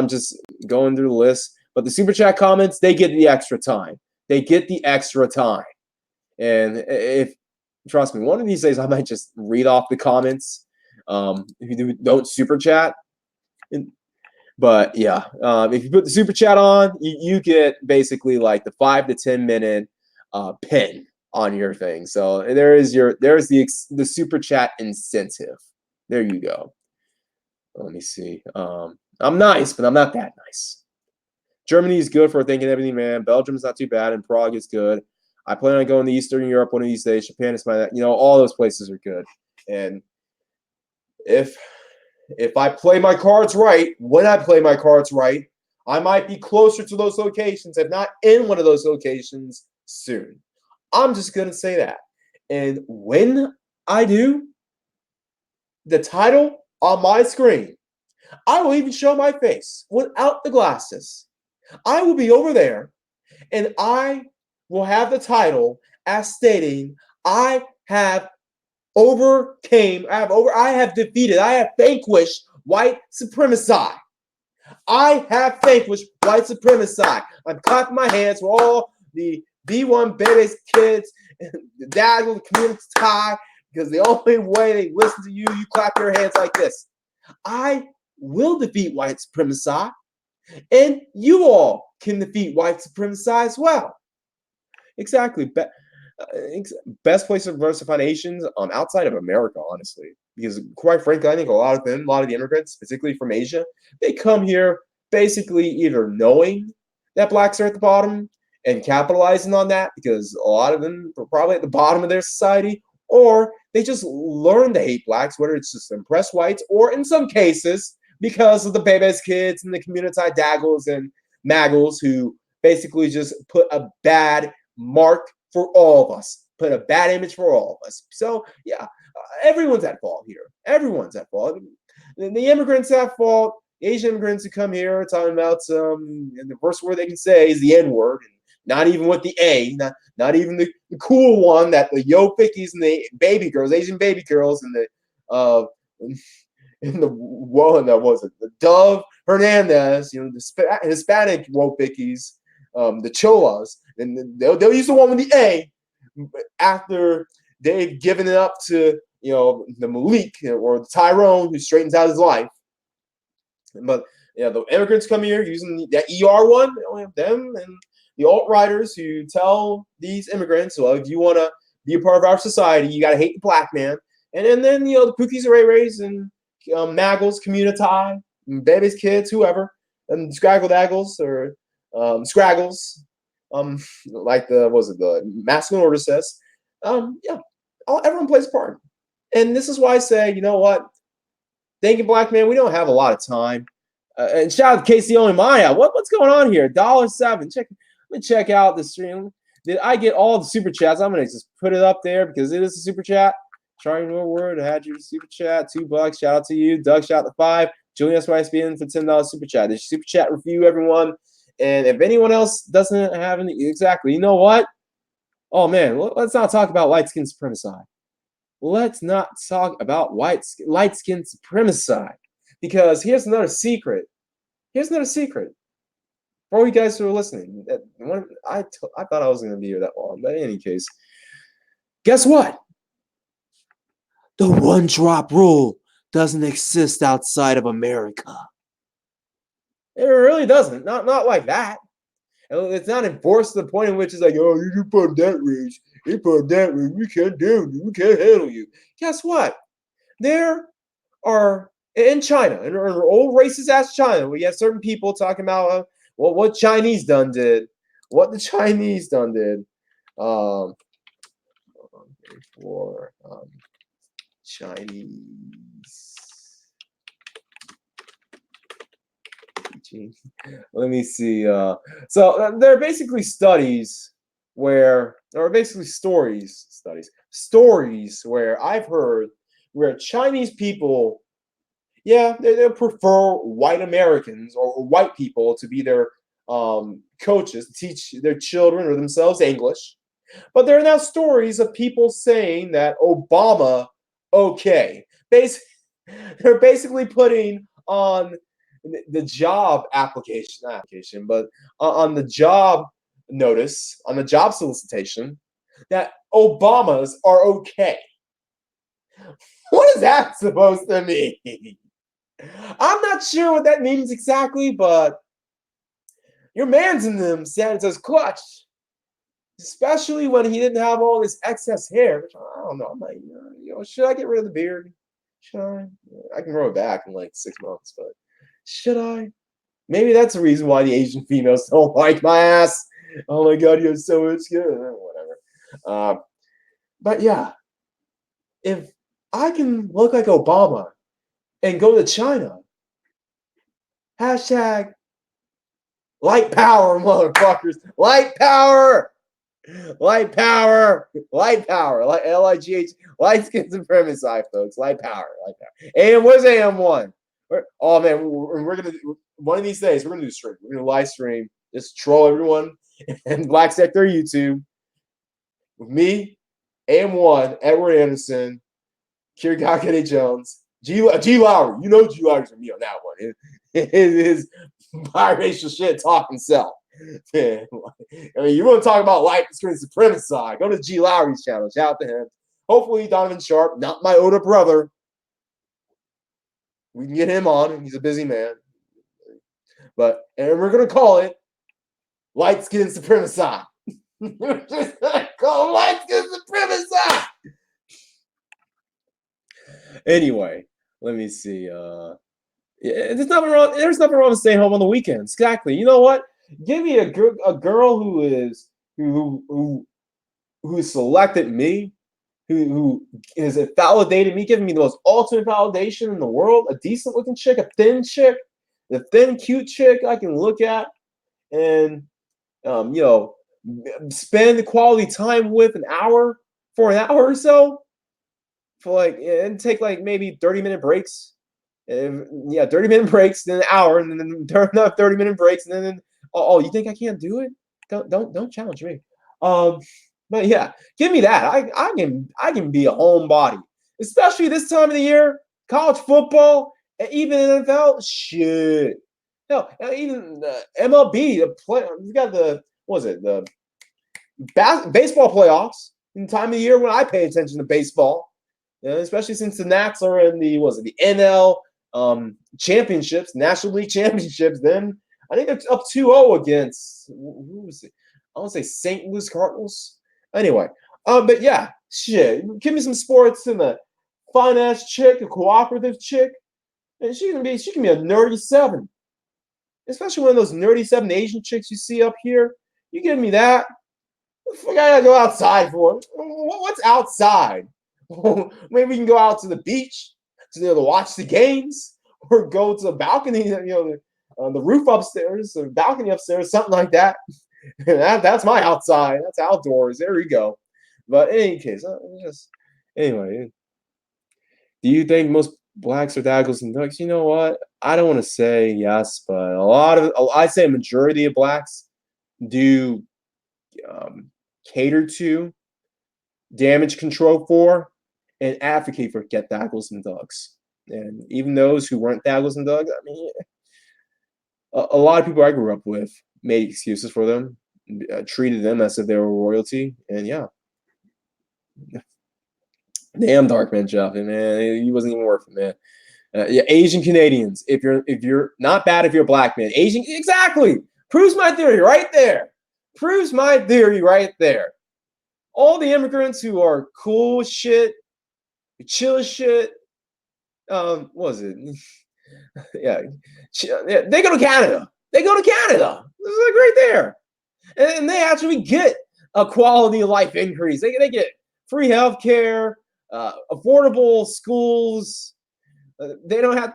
just going through the list. But the super chat comments, they get the extra time. And if trust me, one of these days I might just read off the comments. If you don't super chat. But yeah, if you put the super chat on, you get basically like the 5 to 10 minute pin on your thing. So there's the super chat incentive. There you go. Let me see. I'm nice, but I'm not that nice. Germany is good for thinking everything, man. Belgium's not too bad, and Prague is good. I plan on going to Eastern Europe one of these days. Japan is all those places are good. And if I play my cards right, when I play my cards right, I might be closer to those locations, if not in one of those locations soon. I'm just going to say that. And when I do, the title on my screen, I will even show my face without the glasses. I will be over there, and I will have the title as stating, I have defeated, I have vanquished white supremacy. I have vanquished white supremacy. I'm clapping my hands for all the B1 babies, kids, and the dad of the community tie, because the only way they listen to you, you clap your hands like this. I will defeat white supremacy, and you all can defeat white supremacy as well. Exactly. Best place to diversify nations outside of America, honestly, because quite frankly, I think a lot of the immigrants, particularly from Asia, they come here basically either knowing that blacks are at the bottom and capitalizing on that, because a lot of them are probably at the bottom of their society, or they just learn to hate blacks, whether it's just to impress whites, or in some cases because of the baby's kids and the community daggles and maggles who basically just put a bad mark for all of us, put a bad image for all of us. So yeah, everyone's at fault here. Everyone's at fault. The immigrants at fault. The Asian immigrants who come here are talking about and the first word they can say is the N-word, and not even with the A, not even the cool one that the yo fickies and the baby girls, Asian baby girls, and the the Dove Hernandez, the Hispanic wopickies, the Cholas, and they'll use the one with the A after they've given it up to the Malik or the Tyrone who straightens out his life. But the immigrants come here using that ER one. They only have them and the alt-righters who tell these immigrants, well, if you want to be a part of our society, you got to hate the black man. And then the Pookies and Ray Rays and Maggles, Community, babies, kids, whoever, and Scraggle Daggles or Scraggles, like the masculine order says. Yeah, everyone plays a part. And this is why I say, you know what? Thank you, Black Man. We don't have a lot of time. And shout out to Casey Maya. What's going on here? $1.07. Let me check out the stream. Did I get all the super chats? I'm gonna just put it up there because it is a super chat. Trying no word. I had your super chat. $2. Shout out to you. Doug, shout out to 5. Julian SYSBN for $10 super chat. This super chat review, everyone. And if anyone else doesn't have any, exactly, you know what? Oh man, let's not talk about light skin supremacy. Let's not talk about light skin supremacy, because here's another secret. Here's another secret. For all you guys who are listening, I thought I was going to be here that long, but in any case, guess what? The one drop rule doesn't exist outside of America. It really doesn't. Not like that. It's not enforced to the point in which it's like, oh, you put that race, you put that race, we can't do it, we can't handle you. Guess what? There are in China, in old racist ass China, we have certain people talking about what Chinese done did, what the Chinese done did. For Chinese. Let me see. So there are basically stories where I've heard where Chinese people, yeah, they prefer white Americans or white people to be their coaches, to teach their children or themselves English. But there are now stories of people saying that Obama, okay. They're basically putting on the job application, but on the job notice, on the job solicitation, that Obamas are okay. What is that supposed to mean? I'm not sure what that means exactly, but your man's in them XanatosClutch, especially when he didn't have all this excess hair. Which I don't know. I'm like, should I get rid of the beard? Should I? I can grow it back in like 6 months, but should I? Maybe that's the reason why the Asian females don't like my ass. Oh my God, you're so much good. Whatever. But yeah, if I can look like Obama and go to China, hashtag light power, motherfuckers. Light power. Light power. Light power. Like LIGH. Light skin supremacy, folks. Light power. Light power. And where's AM1? Oh man, we're gonna one of these days we're gonna do a stream. We're gonna live stream, just troll everyone and Black Sector YouTube with me, AM1, Edward Anderson, Kirigakane Jones, G Lowry. You know G Lowry's with me on that one. His biracial shit talking self. I mean, you want to talk about light screen supremacy? Go to G Lowry's channel. Shout out to him. Hopefully, Donovan Sharp, not my older brother. We can get him on. He's a busy man. And we're going to call it light skin supremacy. We're just going to call it light skin supremacy. Anyway, let me see. There's nothing wrong. There's nothing wrong with staying home on the weekends. Exactly. You know what? Give me a girl who selected me, who has validated me, giving me the most ultimate validation in the world, a decent looking chick, a thin chick, the thin, cute chick I can look at and, spend quality time with for an hour or so, and take like maybe 30-minute breaks. 30-minute breaks, then an hour, and then another 30-minute breaks, and then you think I can't do it? Don't challenge me. But yeah, give me that. I can be a homebody, especially this time of the year. College football, and even NFL, shit. No, even the MLB. We got the baseball playoffs in the time of the year when I pay attention to baseball, especially since the Nats are in the NL championships, National League championships. Then I think they're up 2-0 against who was it? I want to say St. Louis Cardinals. Anyway, but yeah, shit. Give me some sports and a fun ass chick, a cooperative chick. And she can be a nerdy 7. Especially one of those nerdy 7 Asian chicks you see up here. You give me that. What the fuck I gotta go outside for? What's outside? Maybe we can go out to the beach to watch the games, or go to the balcony, the roof upstairs, the balcony upstairs, something like that. That's my outside. That's outdoors. There we go. But in any case, anyway. Do you think most blacks are daggles and ducks? You know what? I don't want to say yes, but I'd say a majority of blacks do cater to, damage control for, and advocate for get daggles and ducks. And even those who weren't daggles and ducks, I mean, a lot of people I grew up with made excuses for them, treated them as if they were royalty, and yeah. Damn, Darkman Jeff, man, he wasn't even worth it, man. Yeah, Asian Canadians. If you're not bad, if you're a black man, Asian, exactly, proves my theory right there. Proves my theory right there. All the immigrants who are cool as shit, chill as shit. What was it? Yeah, they go to Canada. They go to Canada. This is like right there, and they actually get a quality of life increase. They get free healthcare, affordable schools. They don't have,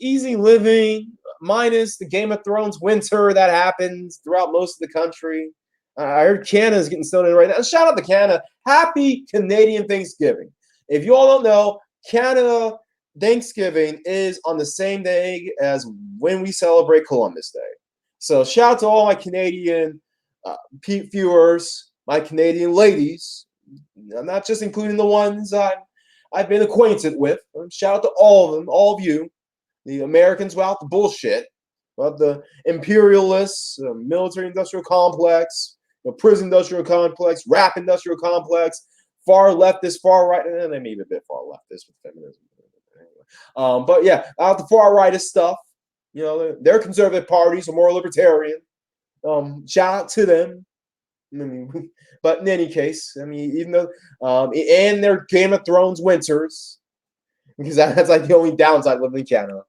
easy living, minus the Game of Thrones winter that happens throughout most of the country. I heard Canada's getting stoned in right now. Shout out to Canada. Happy Canadian Thanksgiving. If you all don't know, Canada Thanksgiving is on the same day as when we celebrate Columbus Day. So shout out to all my Canadian viewers, my Canadian ladies. I'm not just including the ones I've been acquainted with. Shout out to all of them, all of you, the Americans without the bullshit, about the imperialists, military-industrial complex, prison industrial complex, rap industrial complex, far leftist, far right, and then maybe a bit far leftist with feminism. But yeah, out the far rightist stuff. Their conservative parties are more libertarian. Shout out to them. But in any case, even though, and their Game of Thrones winters, because that's like the only downside living in Canada.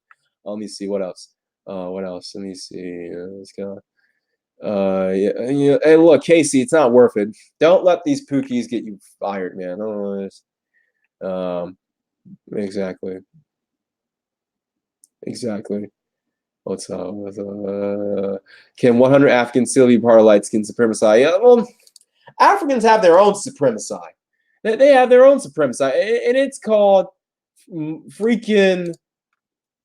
Let me see what else. What else? Let me see. Let's go. Hey, look, Casey, it's not worth it. Don't let these pookies get you fired, man. Exactly. What's up with can 100 Africans still be part of light skin supremacy? Yeah, well, Africans have their own supremacy. They have their own supremacy, and it's called freaking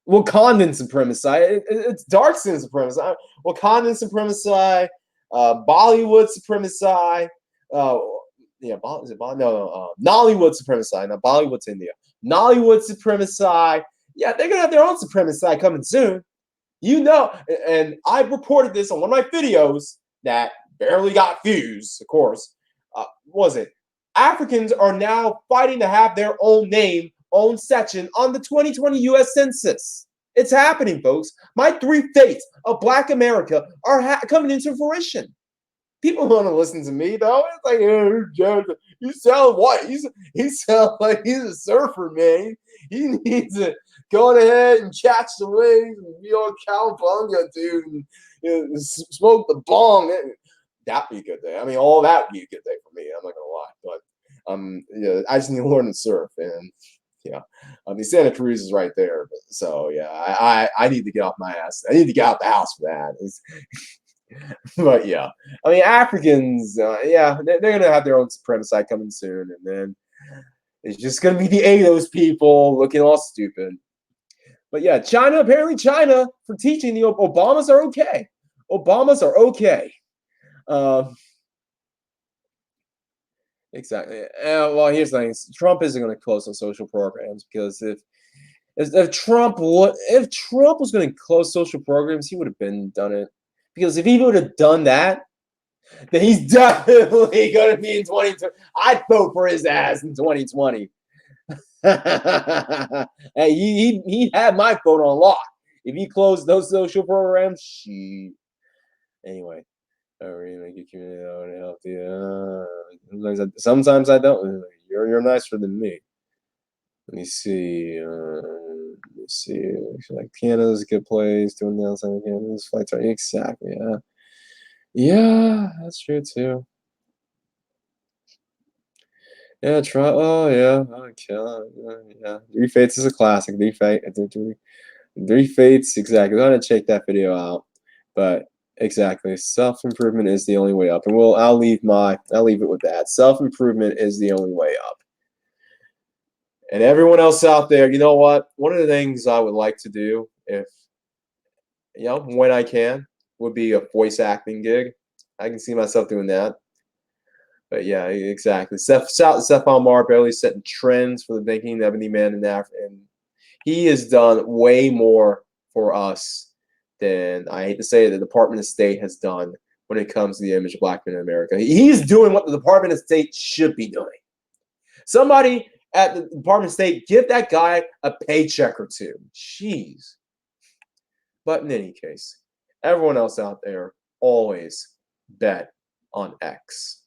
Wakandan supremacy. It's dark skin supremacy. Wakandan supremacy, Bollywood supremacy. Is it Bollywood? No, Nollywood supremacy. Now Bollywood's India. Nollywood supremacy. Yeah, they're gonna have their own supremacy coming soon. And I reported this on one of my videos that barely got views, of course. Was it? Africans are now fighting to have their own name, own section on the 2020 U.S. Census. It's happening, folks. My 3 fates of Black America are coming into fruition. People want to listen to me, though. It's like, you sound white. He sounds like he's a surfer, man. He needs to go ahead and catch the waves and be on cowabunga, dude, and smoke the bong. That'd be a good day. All that would be a good day for me. I'm not gonna lie, but I just need to learn to surf, and Santa Cruz is right there. So yeah, I need to get off my ass. I need to get out the house for that. But yeah, Africans, they're gonna have their own supremacy coming soon, and then it's just gonna be the ADOS people looking all stupid. But yeah, apparently China for teaching the Obamas are okay. Obamas are okay. Exactly. Well, here's the thing: Trump isn't going to close some social programs, because if Trump was going to close social programs, he would have been done it. Because if he would have done that, then he's definitely going to be in 2020. I'd vote for his ass in 2020. Hey, he had my vote on lock. If he closed those social programs, anyway. I really make your community out and help you. Sometimes I don't. You're nicer than me. Let me see. me see. Like Canada's good plays, doing the outside of Canada's flights are exactly, yeah. Yeah, that's true too. Yeah, try. Oh yeah, okay, yeah. Three Fates is a classic. Three Fates, exactly. I'm gonna check that video out, but exactly, self improvement is the only way up, and I'll leave it with that. Self improvement is the only way up. And everyone else out there, you know what? One of the things I would like to do, if when I can, would be a voice acting gig. I can see myself doing that. But yeah, exactly. Stephon Marbury setting trends for the thinking 70 man in Africa, and he has done way more for us than, I hate to say it, the Department of State has done when it comes to the image of black men in America. He's doing what the Department of State should be doing. Somebody at the Department of State, give that guy a paycheck or two. Jeez. But in any case, everyone else out there, always bet on X.